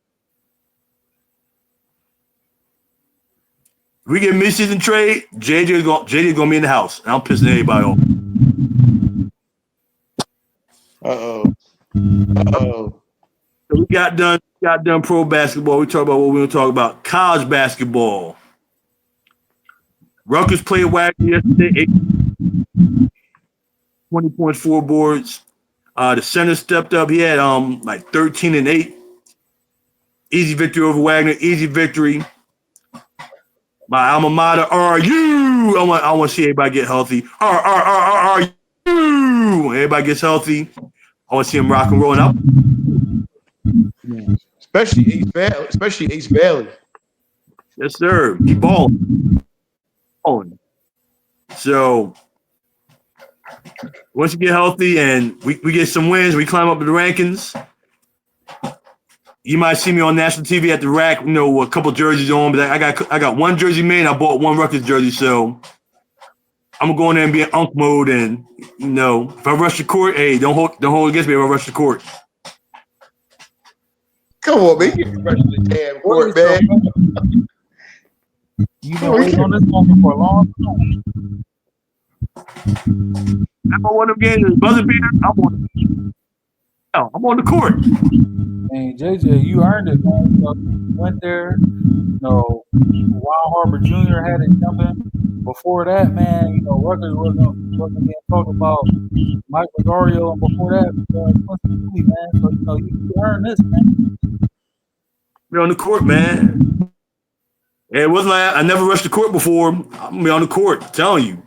If we get mid-season trade, JJ's gonna be in the house. And I'm pissing everybody off. So we got done pro basketball. We talked about what we were talking about. College basketball. Rutgers played Wagner yesterday. 20 points, 4 boards. The center stepped up. He had like 13 and 8. Easy victory over Wagner. Easy victory. My alma mater, RU. I want to see everybody get healthy. RU. Everybody gets healthy. I want to see him rock and roll. Especially Ace Bailey. Yes, sir. He balling. So once you get healthy and we get some wins, we climb up the rankings. You might see me on national TV at the rack, a couple jerseys on, but I got one jersey made and I bought one Rutgers jersey, so I'm gonna go in there and be in unk mode, and if I rush the court, hey, don't hold against me if I rush the court. Come on, man. You can rush the damn court, man. You've been waiting on this moment for a long time. I'm on one of them games, buzzer beater. I'm on the court. Man, JJ, you earned it, man. You went there. Wild Harbor Jr. had it jumping. Before that, man, Rutgers wasn't being talked about. Mike Rosario, and before that, Quincy Jones, man. So you earned this, man. We're on the court, man. It wasn't like I never rushed the court before. I'm gonna be on the court, I'm telling you.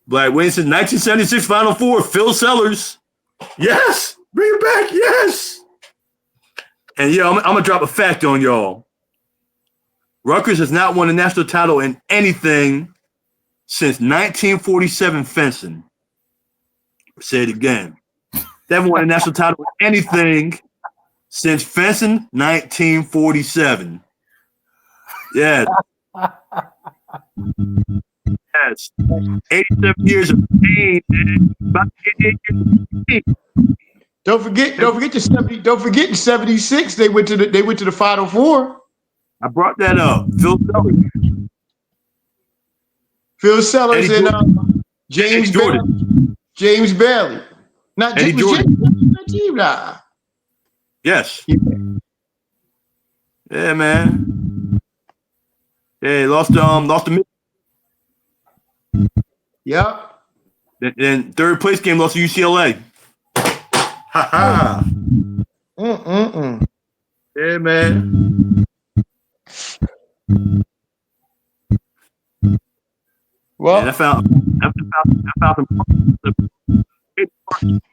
Black wins in 1976 Final Four. Phil Sellers. Yes, bring it back. Yes. And I'm gonna drop a fact on y'all. Rutgers has not won a national title in anything since 1947 fencing. I'll say it again. They haven't won a national title in anything since fencing 1947. Yes. Yes. 87 years of pain, man. About 88 years of pain. Don't forget in '76 they went to the Final Four. I brought that up. Phil Sellers. Phil Sellers Eddie and James Jordan. Bailey. James Bailey. Not Eddie James Jordan. That team, nah. Yes. Yeah, man. Yeah, lost the. Yep. Then third place game lost to UCLA. Ha ha. Yeah, man. Well, and I found some.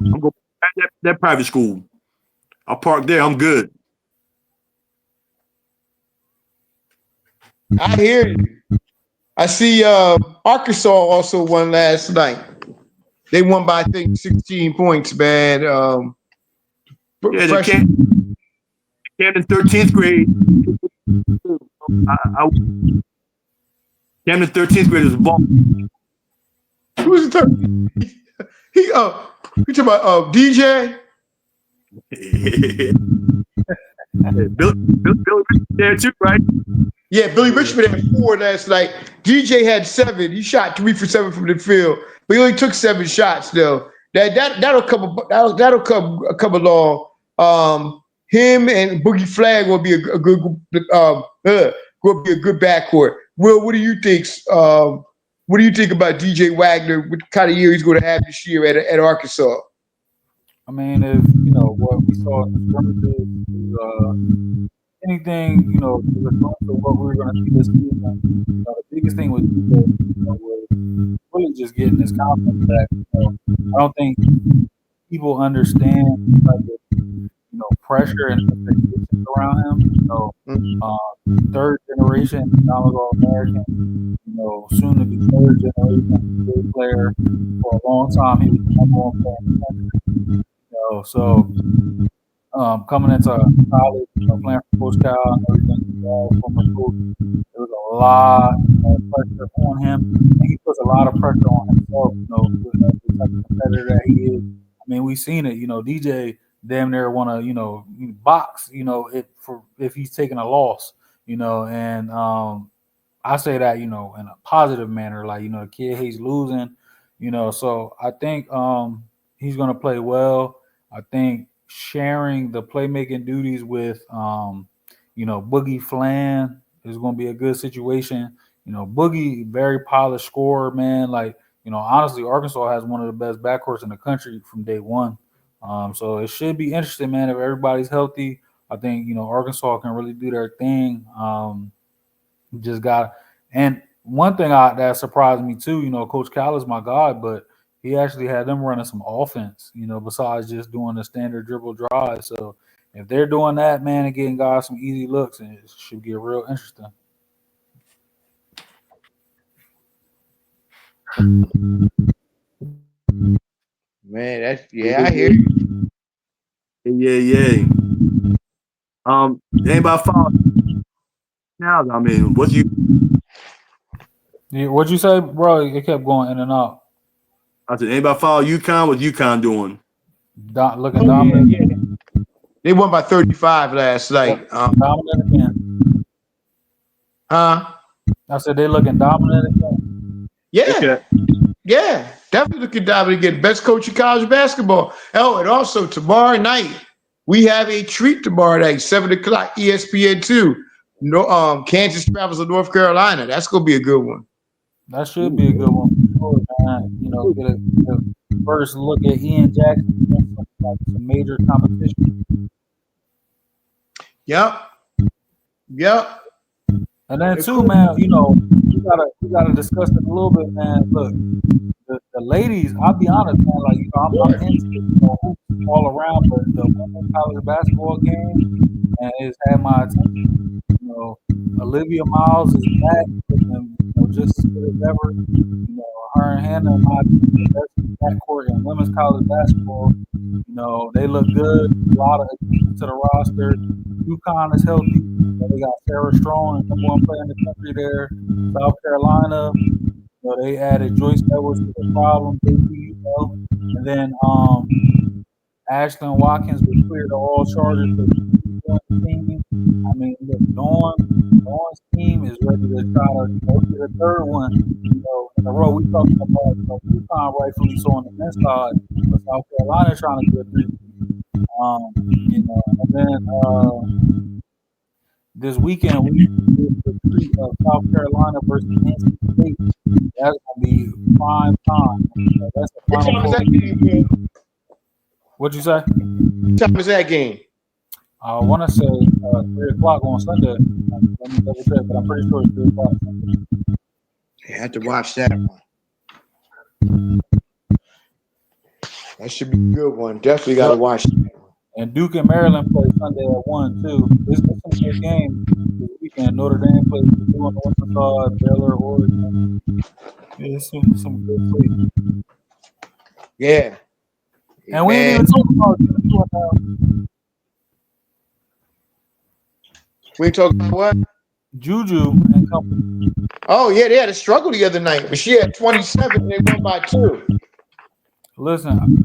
I'm going to that private school. I'll park there. I'm good. I hear you. I see Arkansas also won last night. They won by I think 16 points, man. Yeah, they came in 13th grade. Came in 13th grade as a ball. Who was the 13th? You talking about DJ? Billy there too, right? Yeah, Billy Richmond had 4 last night. DJ had 7. He shot 3 for 7 from the field, but he only took 7 shots though. That'll come along. Him and Boogie Flag will be a good will be a good backcourt. Will, what do you think? What do you think about DJ Wagner? What kind of year he's going to have this year at Arkansas? I mean, if you know what we saw in the scrimmages, anything, referring to what we were going to see this season, the biggest thing was, was really just getting his confidence back. I don't think people understand like pressure and expectations around him. Third generation Donald All-American, soon to be third generation good player for a long time. He was the number one player in the country. So coming into college, playing for Coach Cal and everything, former coach, there was a lot of pressure on him, and he puts a lot of pressure on himself. With the type of competitor that he is. I mean, we've seen it. DJ damn near want to, box, if he's taking a loss, and I say that, in a positive manner, like, the kid hates losing, so I think he's going to play well. I think sharing the playmaking duties with, Boogie Flan is going to be a good situation. Boogie, very polished scorer, man. Like, honestly, Arkansas has one of the best backcourts in the country from day one. So it should be interesting, man. If everybody's healthy, I think, Arkansas can really do their thing. Just got, and one thing that surprised me too, Coach Cal is my guy, but he actually had them running some offense, besides just doing the standard dribble drive. So if they're doing that, man, and getting guys some easy looks, and it should get real interesting. Man, I hear you. Yeah. Anybody follow now? I mean, what'd you say, bro? It kept going in and out. I said, anybody follow UConn? What's UConn doing? Looking dominant. Yeah. They won by 35 last night. Dominant again. Huh? I said they looking dominant again. Yeah. Okay. Yeah. Definitely looking dominant again. Best coach in college basketball. Oh, and also tomorrow night, we have a treat tomorrow night, 7 o'clock, ESPN2. Kansas travels to North Carolina. That's going to be a good one. That should be a good one for sure, man. Get a first look at Ian Jackson against some major competition. Yep. And then too, man, we gotta discuss it a little bit, man. Look, the ladies, I'll be honest, man, like I'm into hoops all around, but the women's college basketball game, and it's had my attention. Olivia Miles is back, and just as good as ever. her and Hannah might be the best backcourt in women's college basketball. You know, they look good. A lot of additions to the roster. UConn is healthy. They got Sarah Strong, number one player in the country there. South Carolina, they added Joyce Edwards to the problem, JP, and then Ashlyn Watkins was cleared of all charges for joining the team. I mean, look, Dawn's team is ready to try to get a third one, in a row. We talking about, UConn rightfully so on the men's side, but South Carolina trying to get a 3. And then this weekend we get the treat of South Carolina versus NC State. That's gonna be prime time. That's the What final. time is that game? What'd you say? What time is that game? I want to say 3 o'clock on Sunday. Let me double check, but I'm pretty sure it's 3 o'clock. I had to watch that one. That should be a good one. Definitely got to watch that one. And Duke and Maryland play Sunday at 1 too. This is some good game this weekend. Notre Dame plays Purdue on the western side, Baylor, Oregon. Yeah, some good sleep. Yeah. And we ain't even talking about we ain't talking about what? Juju and company. Oh yeah, they had a struggle the other night, but she had 27 and they won by 2. Listen,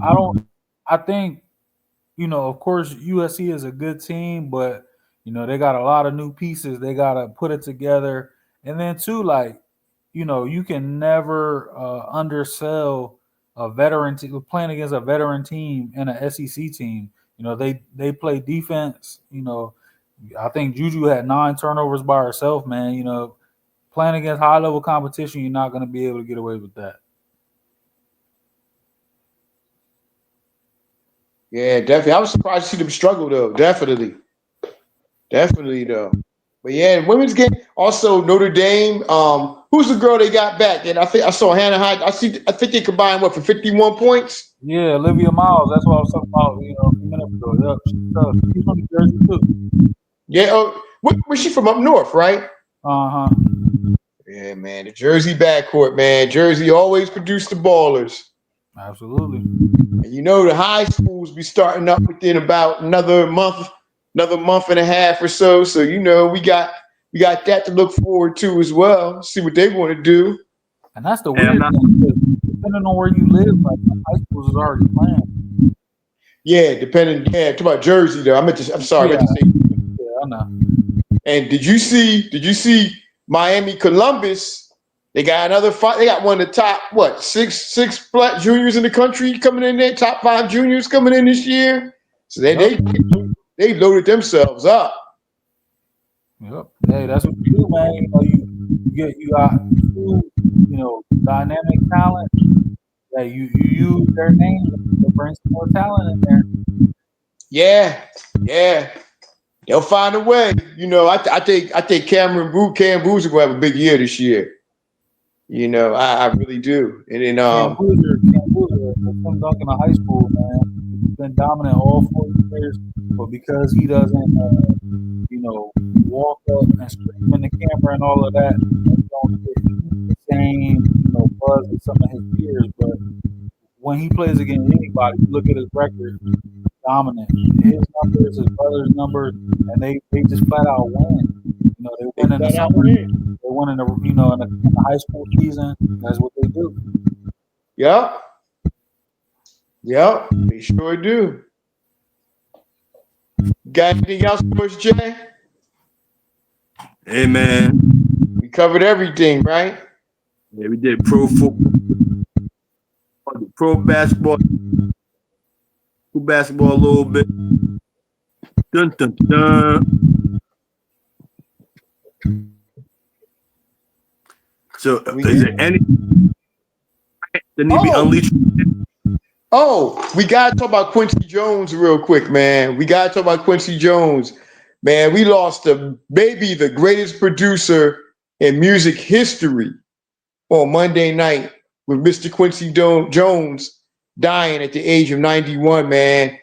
I think, of course USC is a good team, but they got a lot of new pieces. They gotta put it together. And then too, you can never undersell a veteran playing against a veteran team and an SEC team. They play defense. I think Juju had 9 turnovers by herself, man. Playing against high level competition, you're not going to be able to get away with that. Yeah, definitely. I was surprised to see them struggle though. Definitely though. But yeah, women's game also Notre Dame. Who's the girl they got back? And I think I saw Hannah Hyde. I think they combined for 51 points. Yeah, Olivia Miles. That's what I was talking about. A few minutes ago. Yeah, she's from New Jersey too. Yeah. Oh, where's she from? Up north, right? Yeah, man. The Jersey backcourt, man. Jersey always produced the ballers. Absolutely. And the high schools be starting up within about another month and a half or so. So we got that to look forward to as well. See what they want to do. And that's the weird thing. Depending on where you live, high schools is already playing. Yeah, talk about Jersey though. I'm sorry, I meant to say. Yeah, I know. And did you see Miami Columbus? They got another fight. They got one of the top six black juniors in the country coming in there. Top 5 juniors coming in this year. So they loaded themselves up. Yep. Hey, that's what you do, man. You got 2, dynamic talent that you use their name to bring some more talent in there. Yeah. They'll find a way. I think Cam Boozer gonna have a big year this year. I really do. And then Cam Boozer, Tim Duncan in high school, man. He's been dominant all 4 years, but because he doesn't walk up and scream in the camera and all of that, he don't get the same, buzz as some of his peers. But when he plays against anybody, you look at his record, dominant. His numbers, his brother's numbers, and they just flat out win. They win in the summer. They win in the high school season. That's what they do. Yep, they sure do. Got anything else for us, Jay? Hey, man. We covered everything, right? Yeah, we did pro football, pro basketball a little bit. Dun, dun, dun. So, is there any that need to be unleashed? Oh, we gotta talk about Quincy Jones real quick, man. We gotta talk about Quincy Jones, man. We lost maybe the greatest producer in music history on Monday night with Mr. Quincy Jones dying at the age of 91, man.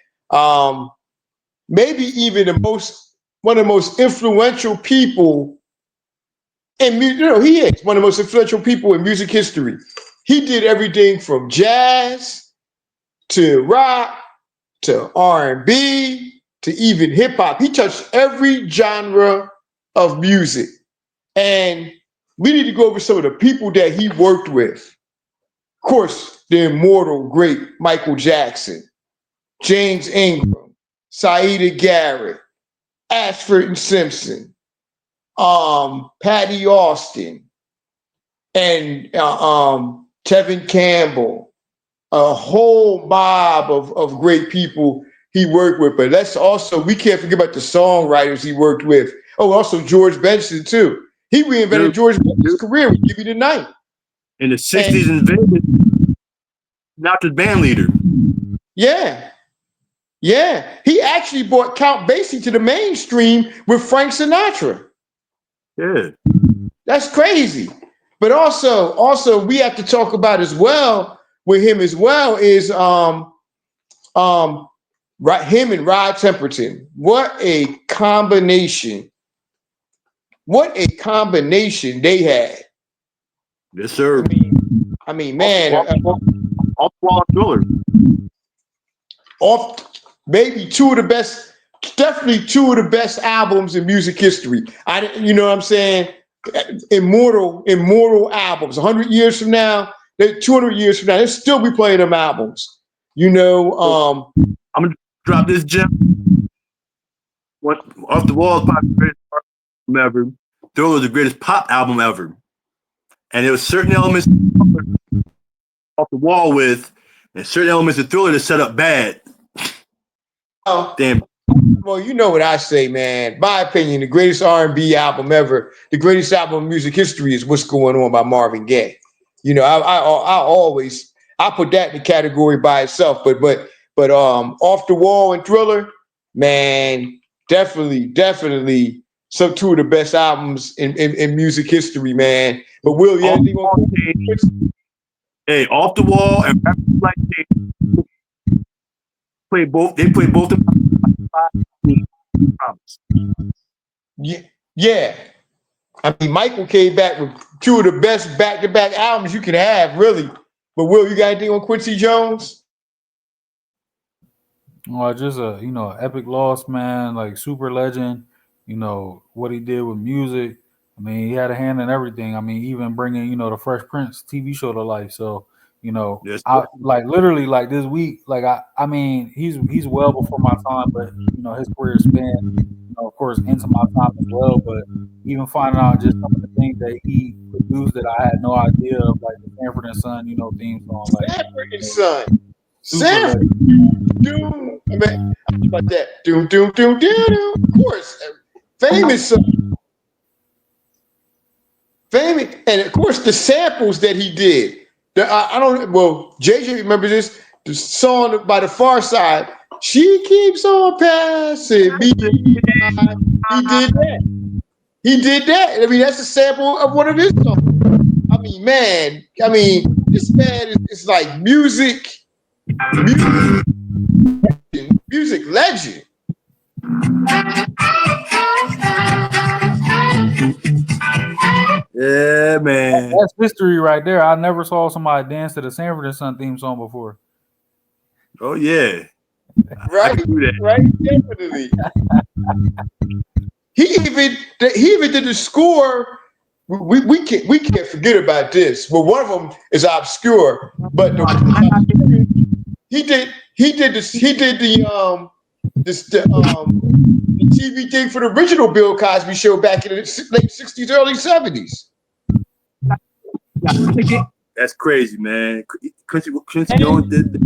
Maybe even one of the most influential people in music. He is one of the most influential people in music history. He did everything from jazz to rock to R&B to even hip hop. He touched every genre of music. And we need to go over some of the people that he worked with. Of course, the immortal great Michael Jackson, James Ingram, Saida Garrett, Ashford and Simpson, Patty Austin, and Tevin Campbell, a whole mob of great people he worked with. But we can't forget about the songwriters he worked with. Oh, also George Benson too. He reinvented George Benson's career with Give Me the Night. In the 60s in Vegas, not the band leader. Yeah. Yeah. He actually brought Count Basie to the mainstream with Frank Sinatra. Yeah. That's crazy. But also we have to talk about as well with him as well is him and Rod Temperton. What a combination. What a combination they had. Yes, sir. I mean, man, Off the wall thriller. Maybe definitely two of the best albums in music history. You know what I'm saying? Immortal albums. 100 years from now, 200 years from now, they'll still be playing them albums. You know, I'm gonna drop this gem. Off the Wall is probably the greatest album ever. Thriller is the greatest pop album ever. And there was certain elements off the wall with, and certain elements of Thriller that set up bad. Damn. Well, you know what I say, man. My opinion, the greatest R&B album ever, the greatest album in music history is What's Going On by Marvin Gaye. You know, I put that in the category by itself. But Off the Wall and Thriller, man, definitely some two of the best albums in music history, man. But Will, you anything on? Hey, Off the Wall and Like they play both. They play both of them. Yeah. I mean, Michael came back with two of the best back-to-back albums you can have, really. But Will, you got anything on Quincy Jones? Well, just epic loss, man. Like super legend. You know what he did with music. I mean, he had a hand in everything. I mean, even bringing the Fresh Prince TV show to life. So Yes, I like literally like this week. Like I mean, he's well before my time, but his career spanned, of course, into my time as well. But even finding out just some of the things that he produced that I had no idea of, like the Sanford and Son, theme song, like Sanford and Son. super Sanford. Doom. I mean, how about that? Doom, doom, doom, doom, doom. Of course. Famous song. Famous. And of course, the samples that he did. JJ remember this. The song by the Far Side. She keeps on passing me. He did that. He did that. I mean, that's a sample of one of his songs. I mean, man. I mean, this man is like music legend. Yeah, man. That's history right there. I never saw somebody dance to the Sanford and Son theme song before. Oh yeah. Right, definitely. He even did the score. We can't forget about this. Well, one of them is obscure, but he did the TV thing for the original Bill Cosby show back in the late 60s, early 70s. That's crazy, man. Quincy Jones did that.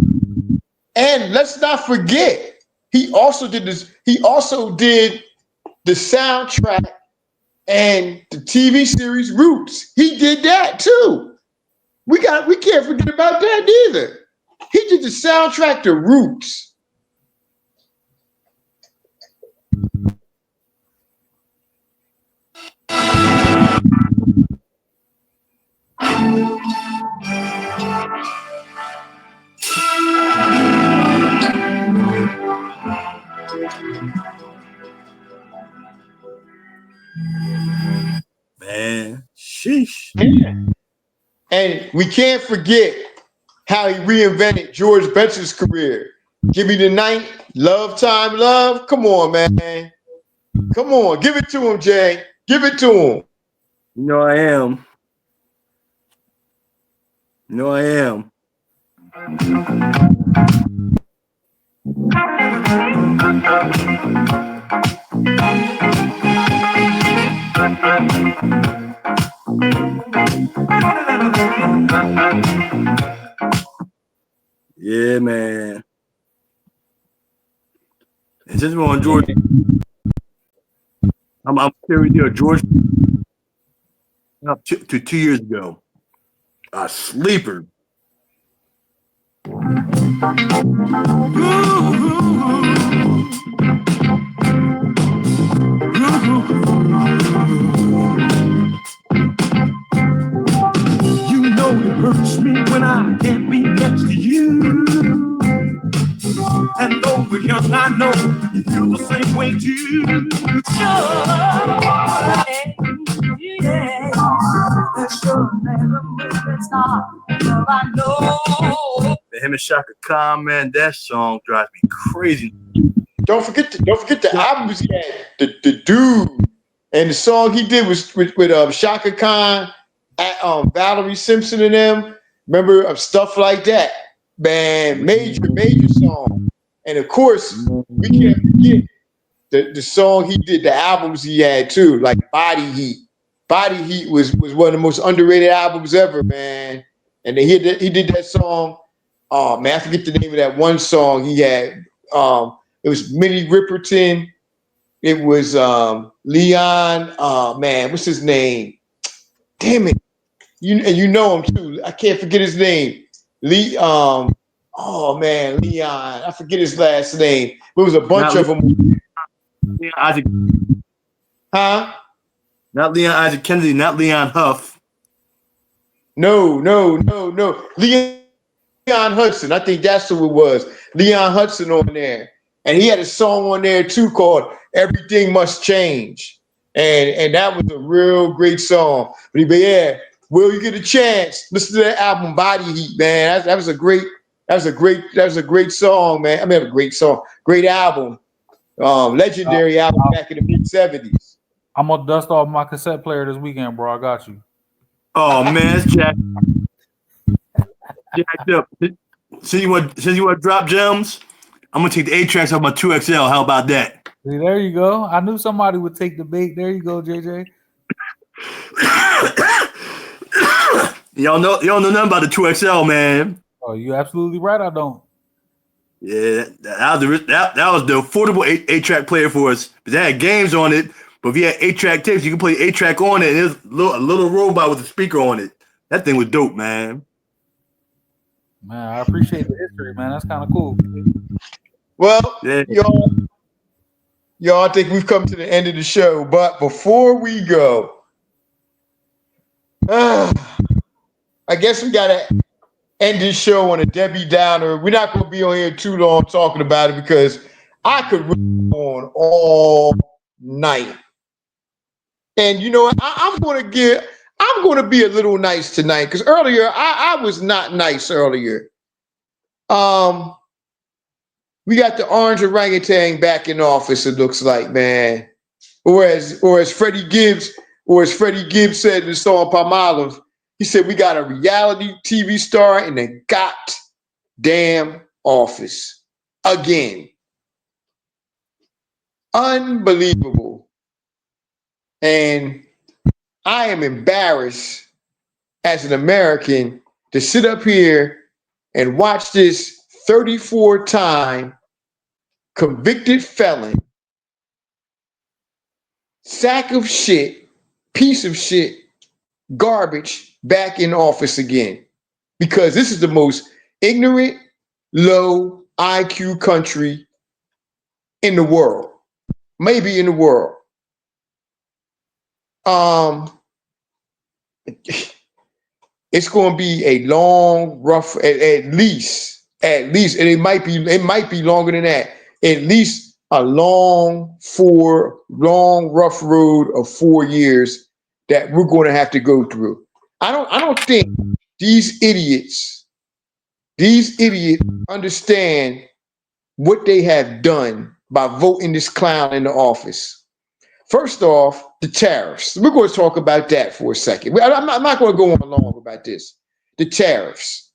And let's not forget, he also did the soundtrack and the TV series Roots. He did that too. We can't forget about that either. He did the soundtrack to Roots. Man, sheesh. And And we can't forget how he reinvented George Benson's career. Give me the night, love time, love. Come on, man. Come on, give it to him, Jay. Give it to him. You know I am. You know I am. Yeah, man. And since we're on George, I'm carrying you, George, up to 2 years ago. A sleeper. You know it hurts me when I can't be next to you. And though we're young, I know you feel the same way too. Him and Shaka Khan, man, that song drives me crazy. Don't forget the albums he had. The dude and the song he did was with Shaka Khan, Valerie Simpson and them. Remember stuff like that, man. Major song. And of course, we can't forget the song he did, the albums he had too, like Body Heat. Body Heat was one of the most underrated albums ever, man. And he did that song. Oh man, I forget the name of that one song he had. It was Minnie Riperton. It was Leon. Man, what's his name? Damn it! You know him too. I can't forget his name. Lee. Oh man, Leon. I forget his last name. There was a bunch of them. Leon Isaac. Huh? Not Leon Isaac Kennedy. Not Leon Huff. No. Leon Hudson. I think that's who it was. Leon Hudson on there. And he had a song on there too called "Everything Must Change," and that was a real great song. But yeah, will you get a chance? Listen to that album, Body Heat, man. That was a great song, man. I mean, a great song, great album, legendary album back in the mid-70s. I'm gonna dust off my cassette player this weekend, bro. I got you. Oh man, it's jacked up. Since you want to drop gems, I'm gonna take the 8 tracks off my 2XL. How about that? See, there you go. I knew somebody would take the bait. There you go, JJ. Y'all know nothing about the 2XL, man. Oh, you're absolutely right. I don't. Yeah, that was the affordable 8-track player for us. But they had games on it. But if you had 8-track tapes, you could play 8-track on it, and there's a little robot with a speaker on it. That thing was dope, man. Man, I appreciate the history, man. That's kind of cool. Well, Yeah. y'all, I think we've come to the end of the show. But before we go, I guess we gotta end this show on a Debbie Downer. We're not gonna be on here too long talking about it because I could run on all night. And you know what? I'm gonna be a little nice tonight because earlier I was not nice earlier. We got the orange orangutan back in office, it looks like, man. Or as Freddie Gibbs said in the song Palmolive, he said, we got a reality TV star in the goddamn office. Again. Unbelievable. And I am embarrassed as an American to sit up here and watch this 34-time convicted felon, sack of shit, piece of shit, garbage back in office again. Because this is the most ignorant, low IQ country in the world. Maybe in the world. It's going to be a long, rough, at least, and it might be longer than that. At least a long, rough road of 4 years that we're going to have to go through. I don't think these idiots understand what they have done by voting this clown into office. First off, the tariffs. We're going to talk about that for a second. I'm not going to go on long about this. The tariffs.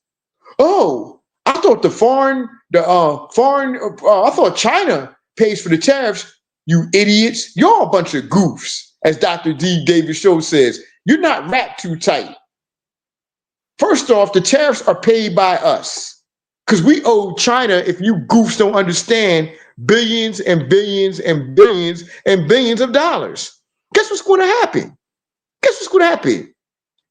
Oh, I thought I thought China pays for the tariffs. You idiots. You're a bunch of goofs. As Dr. D. David Show says, you're not wrapped too tight. First off, the tariffs are paid by us because we owe China, if you goofs don't understand, billions and billions and billions and billions of dollars. Guess what's going to happen?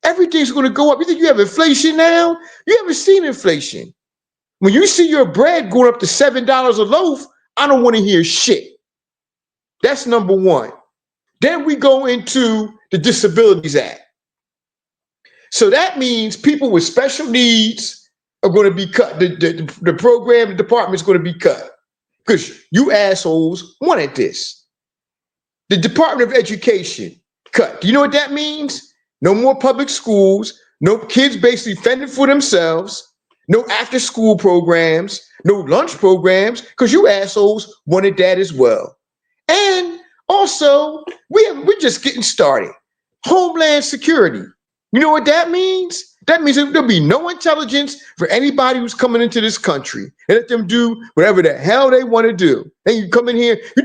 Everything's going to go up. You think you have inflation now? You haven't seen inflation. When you see your bread going up to $7 a loaf, I don't want to hear shit. That's number one. Then we go into the Disabilities Act. So that means people with special needs are going to be cut. The program, the department is going to be cut because you assholes wanted this. The Department of Education cut. Do you know what that means? No more public schools, no kids basically fending for themselves, no after school programs, no lunch programs, because you assholes wanted that as well. And also, we're just getting started. Homeland Security. You know what that means? That means there'll be no intelligence for anybody who's coming into this country. And let them do whatever the hell they want to do. And you come in here, you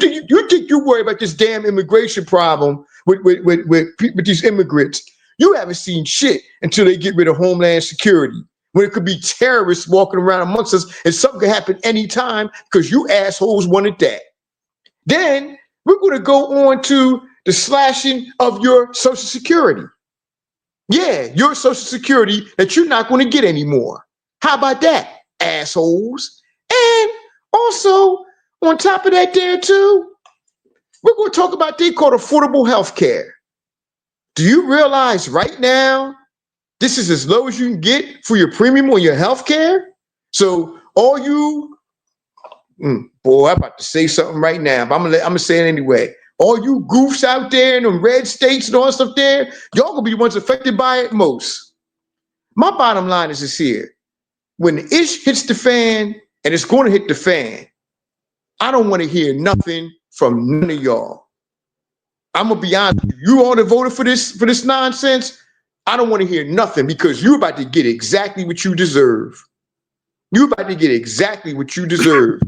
think you worry about this damn immigration problem with these immigrants. You haven't seen shit until they get rid of Homeland Security. When it could be terrorists walking around amongst us and something could happen anytime because you assholes wanted that. Then we're going to go on to the slashing of your Social Security. Yeah, your Social Security that you're not going to get anymore. How about that, assholes? And also, on top of that there too, we're going to talk about they call affordable health care. Do you realize right now, this is as low as you can get for your premium on your health care? So all you, boy, I'm about to say something right now, but I'm gonna say it anyway. All you goofs out there in them red states and all that stuff there, y'all gonna be the ones affected by it most. My bottom line is this here. When the ish hits the fan, and it's gonna hit the fan, I don't wanna hear nothing from none of y'all. I'm gonna be honest, you all that voted for this nonsense, I don't wanna hear nothing because you're about to get exactly what you deserve. You're about to get exactly what you deserve.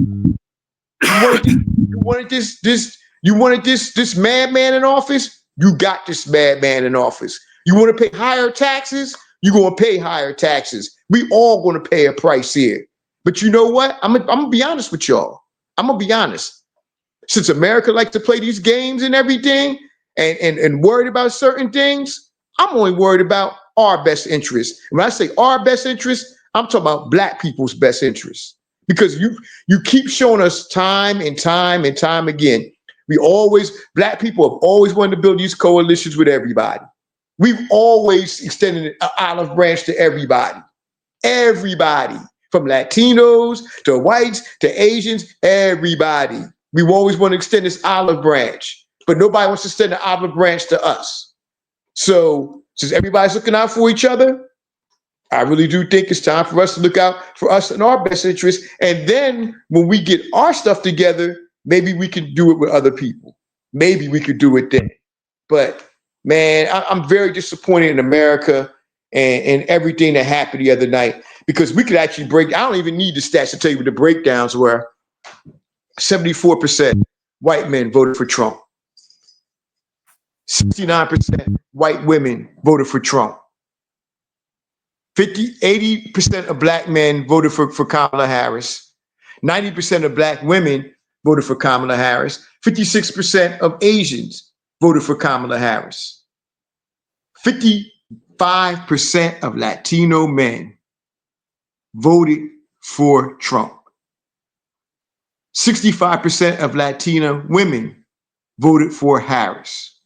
You wanted this madman in office? You got this madman in office. You want to pay higher taxes? You're going to pay higher taxes. We all going to pay a price here. But you know what? I'm going to be honest with y'all. I'm going to be honest. Since America likes to play these games and everything and worried about certain things, I'm only worried about our best interests. And when I say our best interests, I'm talking about black people's best interests. Because you keep showing us time and time and time again. Black people have always wanted to build these coalitions with everybody. We've always extended an olive branch to everybody. Everybody. From Latinos to whites to Asians, everybody. We've always want to extend this olive branch. But nobody wants to extend the olive branch to us. So since everybody's looking out for each other, I really do think it's time for us to look out for us and our best interests. And then when we get our stuff together, maybe we can do it with other people. Maybe we could do it then. But man, I'm very disappointed in America and everything that happened the other night because we could actually I don't even need the stats to tell you what the breakdowns were. 74% white men voted for Trump. 69% white women voted for Trump. 80% of black men voted for Kamala Harris. 90% of black women voted for Kamala Harris. 56% of Asians voted for Kamala Harris. 55% of Latino men voted for Trump. 65% of Latina women voted for Harris.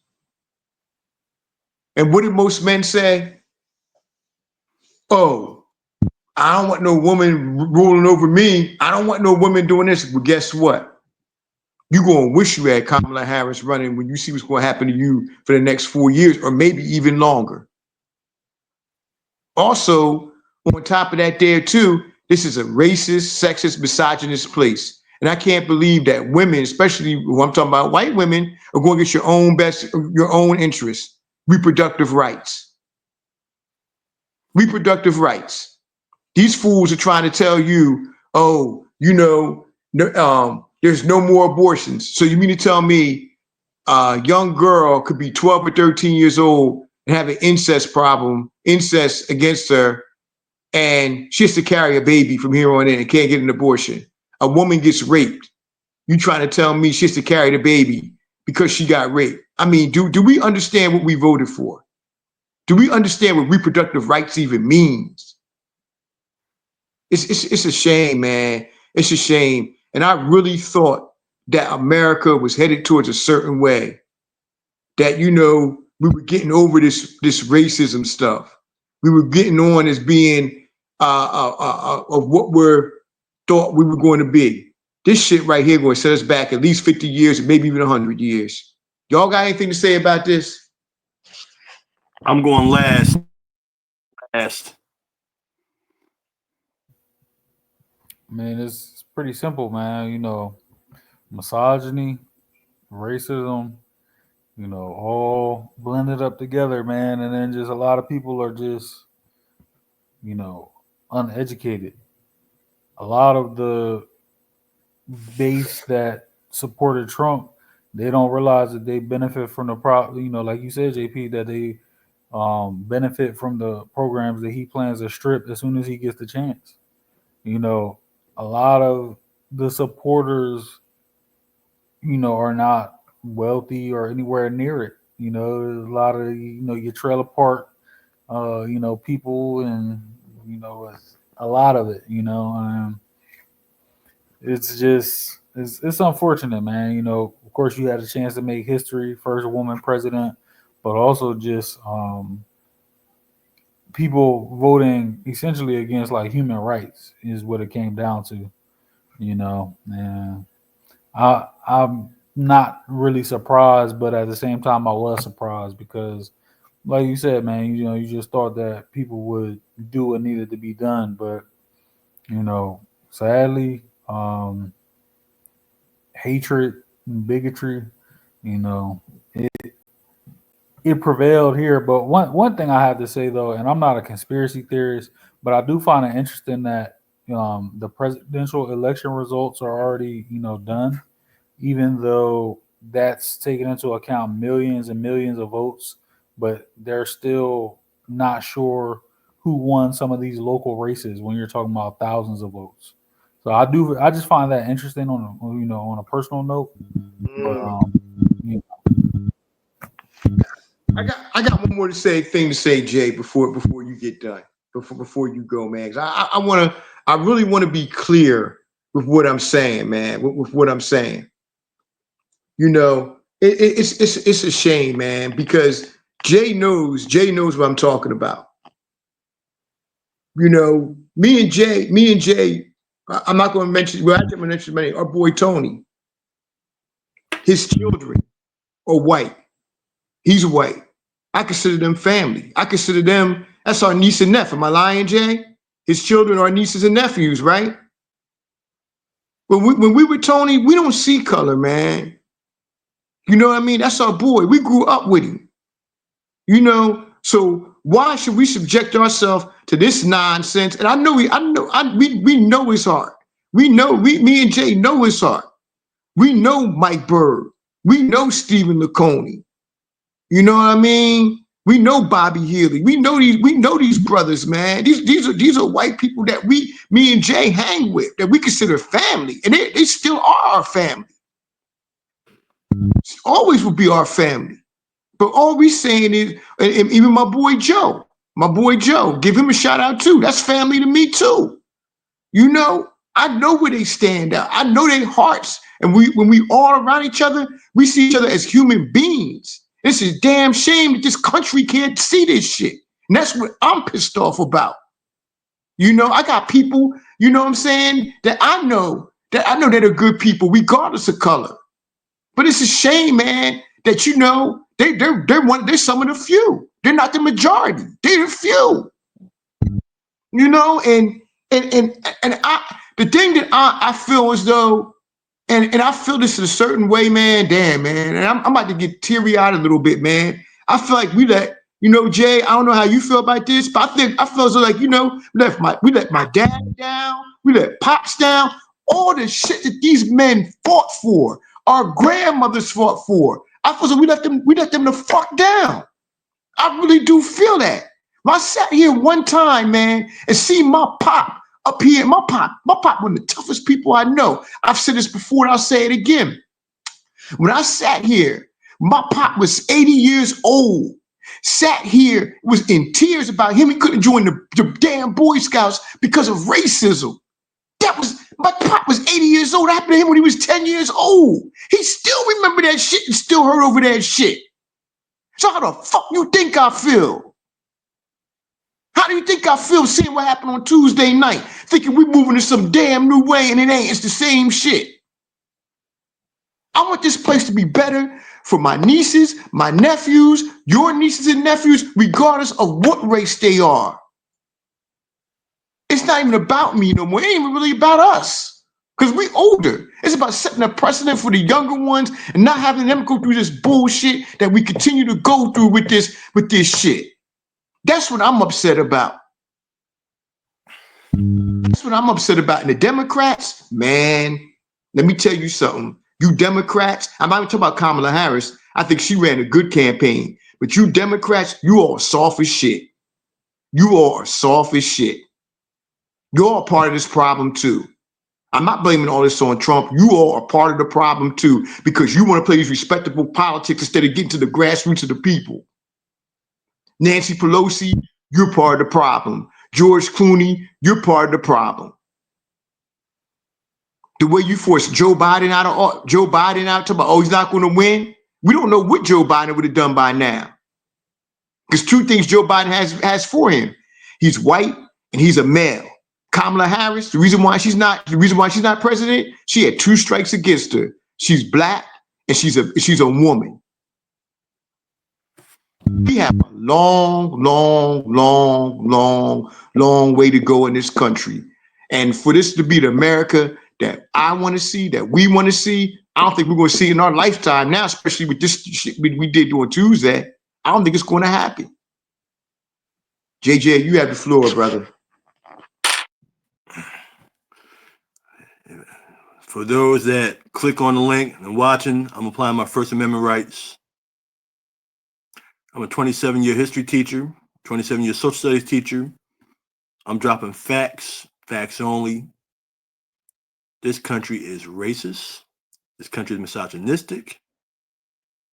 And what did most men say? Oh, I don't want no woman ruling over me. I don't want no woman doing this. But guess what? You're going to wish you had Kamala Harris running when you see what's going to happen to you for the next 4 years or maybe even longer. Also, on top of that, there too, this is a racist, sexist, misogynist place. And I can't believe that women, especially when I'm talking about white women, are going to get your own interests, reproductive rights. Reproductive rights. These fools are trying to tell you, oh, there's no more abortions. So you mean to tell me a young girl could be 12 or 13 years old and have an incest problem, incest against her, and she has to carry a baby from here on in and can't get an abortion. A woman gets raped. You trying to tell me she has to carry the baby because she got raped? I mean, do we understand what we voted for? Do we understand what reproductive rights even means? It's a shame, man. It's a shame. And I really thought that America was headed towards a certain way. That we were getting over this racism stuff. We were getting on as being of what we're thought we were going to be. This shit right here going to set us back at least 50 years, maybe even 100 years. Y'all got anything to say about this? I'm going last. Last. I mean, it's pretty simple, man. Misogyny, racism, all blended up together, man. And then just a lot of people are just, you know, uneducated. A lot of the base that supported Trump, they don't realize that they benefit from like you said, JP, that they benefit from the programs that he plans to strip as soon as he gets the chance. You know, a lot of the supporters, are not wealthy or anywhere near it. There's a lot of your trailer park, people, and it's a lot of it. It's just it's unfortunate, man. Of course, you had a chance to make history, first woman president, but also just people voting essentially against like human rights is what it came down to. And I'm not really surprised, but at the same time, I was surprised because, like you said, man, you just thought that people would do what needed to be done, but sadly, hatred and bigotry, you know, it prevailed here. But one thing I have to say though, and I'm not a conspiracy theorist, but I do find it interesting that the presidential election results are already done, even though that's taken into account millions and millions of votes, but they're still not sure who won some of these local races when you're talking about thousands of votes. So I just find that interesting on a personal note. But you I got one more thing to say, Jay, before you get done, before you go, man. 'Cause I really want to be clear with what I'm saying, man. With what I'm saying, it's a shame, man, because Jay knows what I'm talking about. Me and Jay. I'm not going to mention. Well, I didn't mention many. Our boy Tony, his children are white. He's white. I consider them family. I consider them, that's our niece and nephew. Am I lying, Jay? His children are nieces and nephews, right? When we were Tony, we don't see color, man. You know what I mean? That's our boy. We grew up with him. So why should we subject ourselves to this nonsense? And we know his heart. Me and Jay know his heart. We know Mike Bird. We know Stephen Laconey. You know what I mean? We know Bobby Healy. We know these brothers, man. These are white people that me and Jay hang with, that we consider family. And they still are our family. Always will be our family. But all we saying is, and even my boy Joe, give him a shout out too. That's family to me too. I know where they stand out. I know their hearts. And when we all around each other, we see each other as human beings. It's a damn shame that this country can't see this shit. And that's what I'm pissed off about. I got people, you know what I'm saying, that I know that are good people, regardless of color. But it's a shame, man, that they're some of the few. They're not the majority. They're the few. You know, and I the thing that I feel as though, and I feel this in a certain way, man. Damn, man, and I'm about to get teary eyed a little bit, man. I feel like we let, you know, Jay. I don't know how you feel about this, but I feel as though, like, you know, we let my dad down, we let pops down, all the shit that these men fought for, our grandmothers fought for. I feel as though we let them the fuck down. I really do feel that. When I sat here one time, man, and see my pop up here, my pop, one of the toughest people I know. I've said this before and I'll say it again. When I sat here, my pop was 80 years old, sat here, was in tears about him. He couldn't join the damn Boy Scouts because of racism. That was, my pop was 80 years old. That happened to him when he was 10 years old. He still remember that shit and still hurt over that shit. So how the fuck you think I feel? How do you think I feel seeing what happened on Tuesday night? Thinking we moving in some damn new way and it ain't. It's the same shit. I want this place to be better for my nieces, my nephews, your nieces and nephews, regardless of what race they are. It's not even about me no more. It ain't even really about us. Because we older. It's about setting a precedent for the younger ones and not having them go through this bullshit that we continue to go through with this shit. That's what I'm upset about. That's what I'm upset about. And the Democrats, man, let me tell you something. You Democrats, I'm not even talking about Kamala Harris. I think she ran a good campaign. But you Democrats, you all are soft as shit. You all are soft as shit. You're all part of this problem too. I'm not blaming all this on Trump. You all are part of the problem too, because you want to play these respectable politics instead of getting to the grassroots of the people. Nancy Pelosi, you're part of the problem. George Clooney, you're part of the problem. The way you forced Joe Biden out, talking about, oh, he's not going to win. We don't know what Joe Biden would have done by now. Because two things Joe Biden has for him: he's white and he's a male. Kamala Harris, the reason why she's not president, she had two strikes against her. She's black and she's a woman. We have a long way to go in this country. And for this to be the America that I want to see, that we want to see, I don't think we're going to see in our lifetime now, especially with this shit we did on Tuesday. I don't think it's going to happen. JJ, you have the floor, brother. For those that click on the link and watching, I'm applying my First Amendment rights. I'm a 27-year history teacher, 27-year social studies teacher. I'm dropping facts only. This country is racist. This country is misogynistic.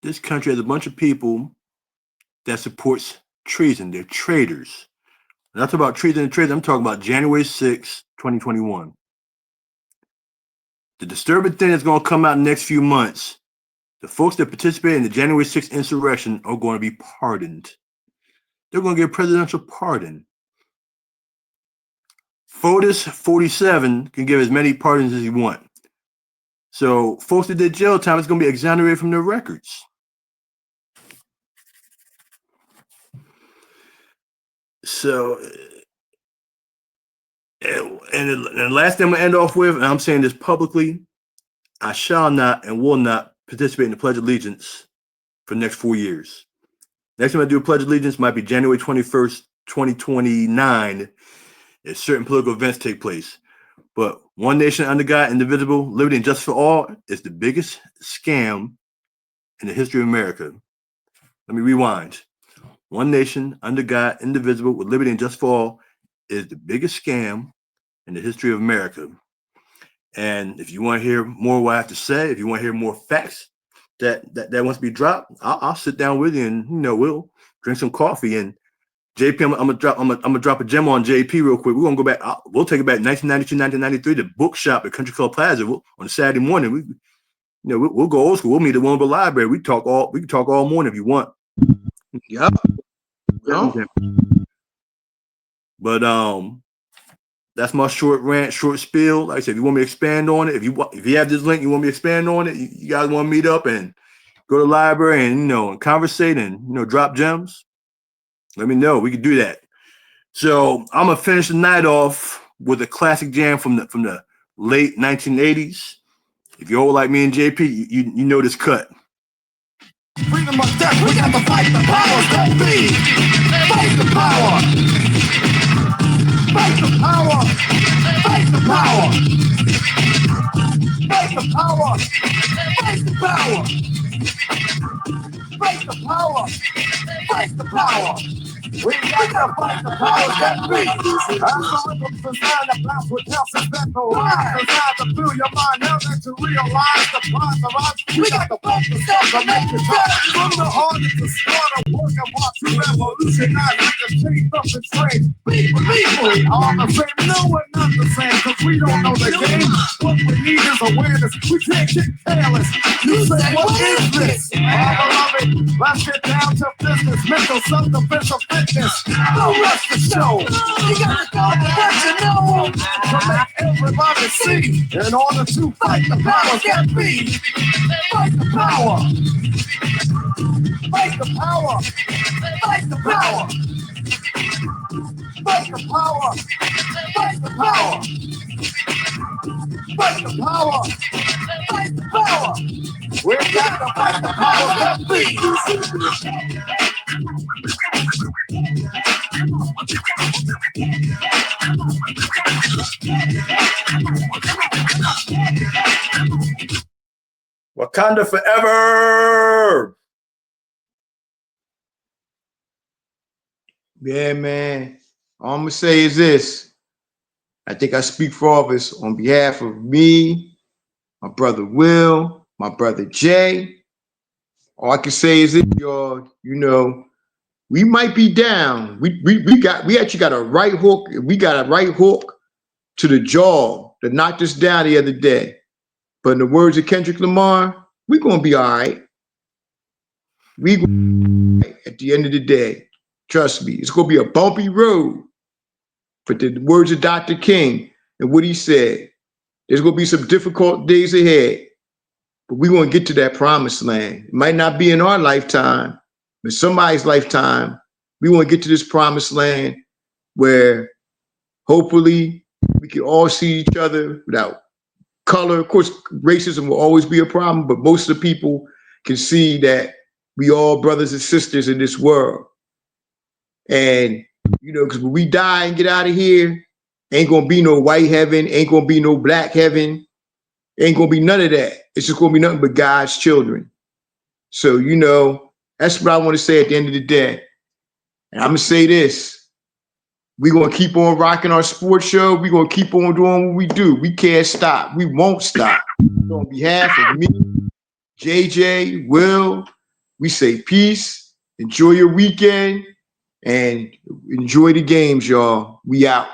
This country has a bunch of people that supports treason. They're traitors. When I talk about treason and treason, I'm talking about January 6, 2021. The disturbing thing that's going to come out in the next few months, the folks that participated in the January 6th insurrection are going to be pardoned. They're going to get a presidential pardon. FOTUS 47 can give as many pardons as he wants. So folks that did jail time is going to be exonerated from their records. So, and the last thing I'm going to end off with, and I'm saying this publicly, I shall not and will not participate in the Pledge of Allegiance for the next 4 years. Next time I do a Pledge of Allegiance might be January 21st, 2029, as certain political events take place. But one nation under God, indivisible, liberty and justice for all is the biggest scam in the history of America. Let me rewind. One nation under God, indivisible, with liberty and justice for all is the biggest scam in the history of America. And if you want to hear more of what I have to say, if you want to hear more facts that wants to be dropped, I'll sit down with you and we'll drink some coffee. And JP, I'm gonna drop a gem on JP real quick. We're gonna go back. We'll take it back 1992, 1993, the bookshop at Country Club Plaza. On a Saturday morning, we'll go old school. We'll meet at Wilbur Library. We can talk all morning if you want. Yep. No. But that's my short rant, short spiel. Like I said, if you want me to expand on it, if you have this link, you want me to expand on it, you guys want to meet up and go to the library and and conversate and drop gems, let me know. We can do that. So I'm gonna finish the night off with a classic jam from the late 1980s. If you're old like me and JP, you know this cut. Freedom or death, we got to fight the powers that be. Fight the power. Fight the power. Fight the power. Fight the power. Fight the power. Fight the power. Fight the power. We got to fight the powers that be. Algorithms designed to bounce with transcendental lines, designed to fill your mind now that you realize the prize of us. We got to fight the stuff to make it better. From the heart to the start of work and watch you revolutionize like a change up and trade. People, we all the same. No, we're not the same, cause we don't know the game. What we need is awareness. We can't get careless. You say, what is this? All beloved, let's get down to business. Mental self-defense of fitness. No rush the show. You gotta go to what you know to make everybody see. In order to fight the powers that be. Fight the power. Fight the power. Fight the power. Fight the power. Fight the power. Fight the power. Fight the power. We got to fight the powers that be. Wakanda forever. Yeah, man. All I'm gonna say is this. I think I speak for all of us on behalf of me, my brother Will, my brother Jay. All I can say is this, y'all, you know, we might be down. We actually got a right hook. We got a right hook to the jaw that knocked us down the other day. But in the words of Kendrick Lamar, we're gonna be all right. We gonna be all right at the end of the day. Trust me, it's gonna be a bumpy road. But the words of Dr. King and what he said, there's gonna be some difficult days ahead. But we're gonna get to that promised land. It might not be in our lifetime, but somebody's lifetime. We want to get to this promised land where hopefully we can all see each other without color. Of course, racism will always be a problem, but most of the people can see that we all brothers and sisters in this world. And, you know, because when we die and get out of here, ain't going to be no white heaven, ain't going to be no black heaven, ain't going to be none of that. It's just going to be nothing but God's children. So, you know, that's what I want to say at the end of the day. And I'm going to say this. We're going to keep on rocking our sports show. We're going to keep on doing what we do. We can't stop. We won't stop. So on behalf of me, JJ, Will, we say peace. Enjoy your weekend and enjoy the games, y'all. We out.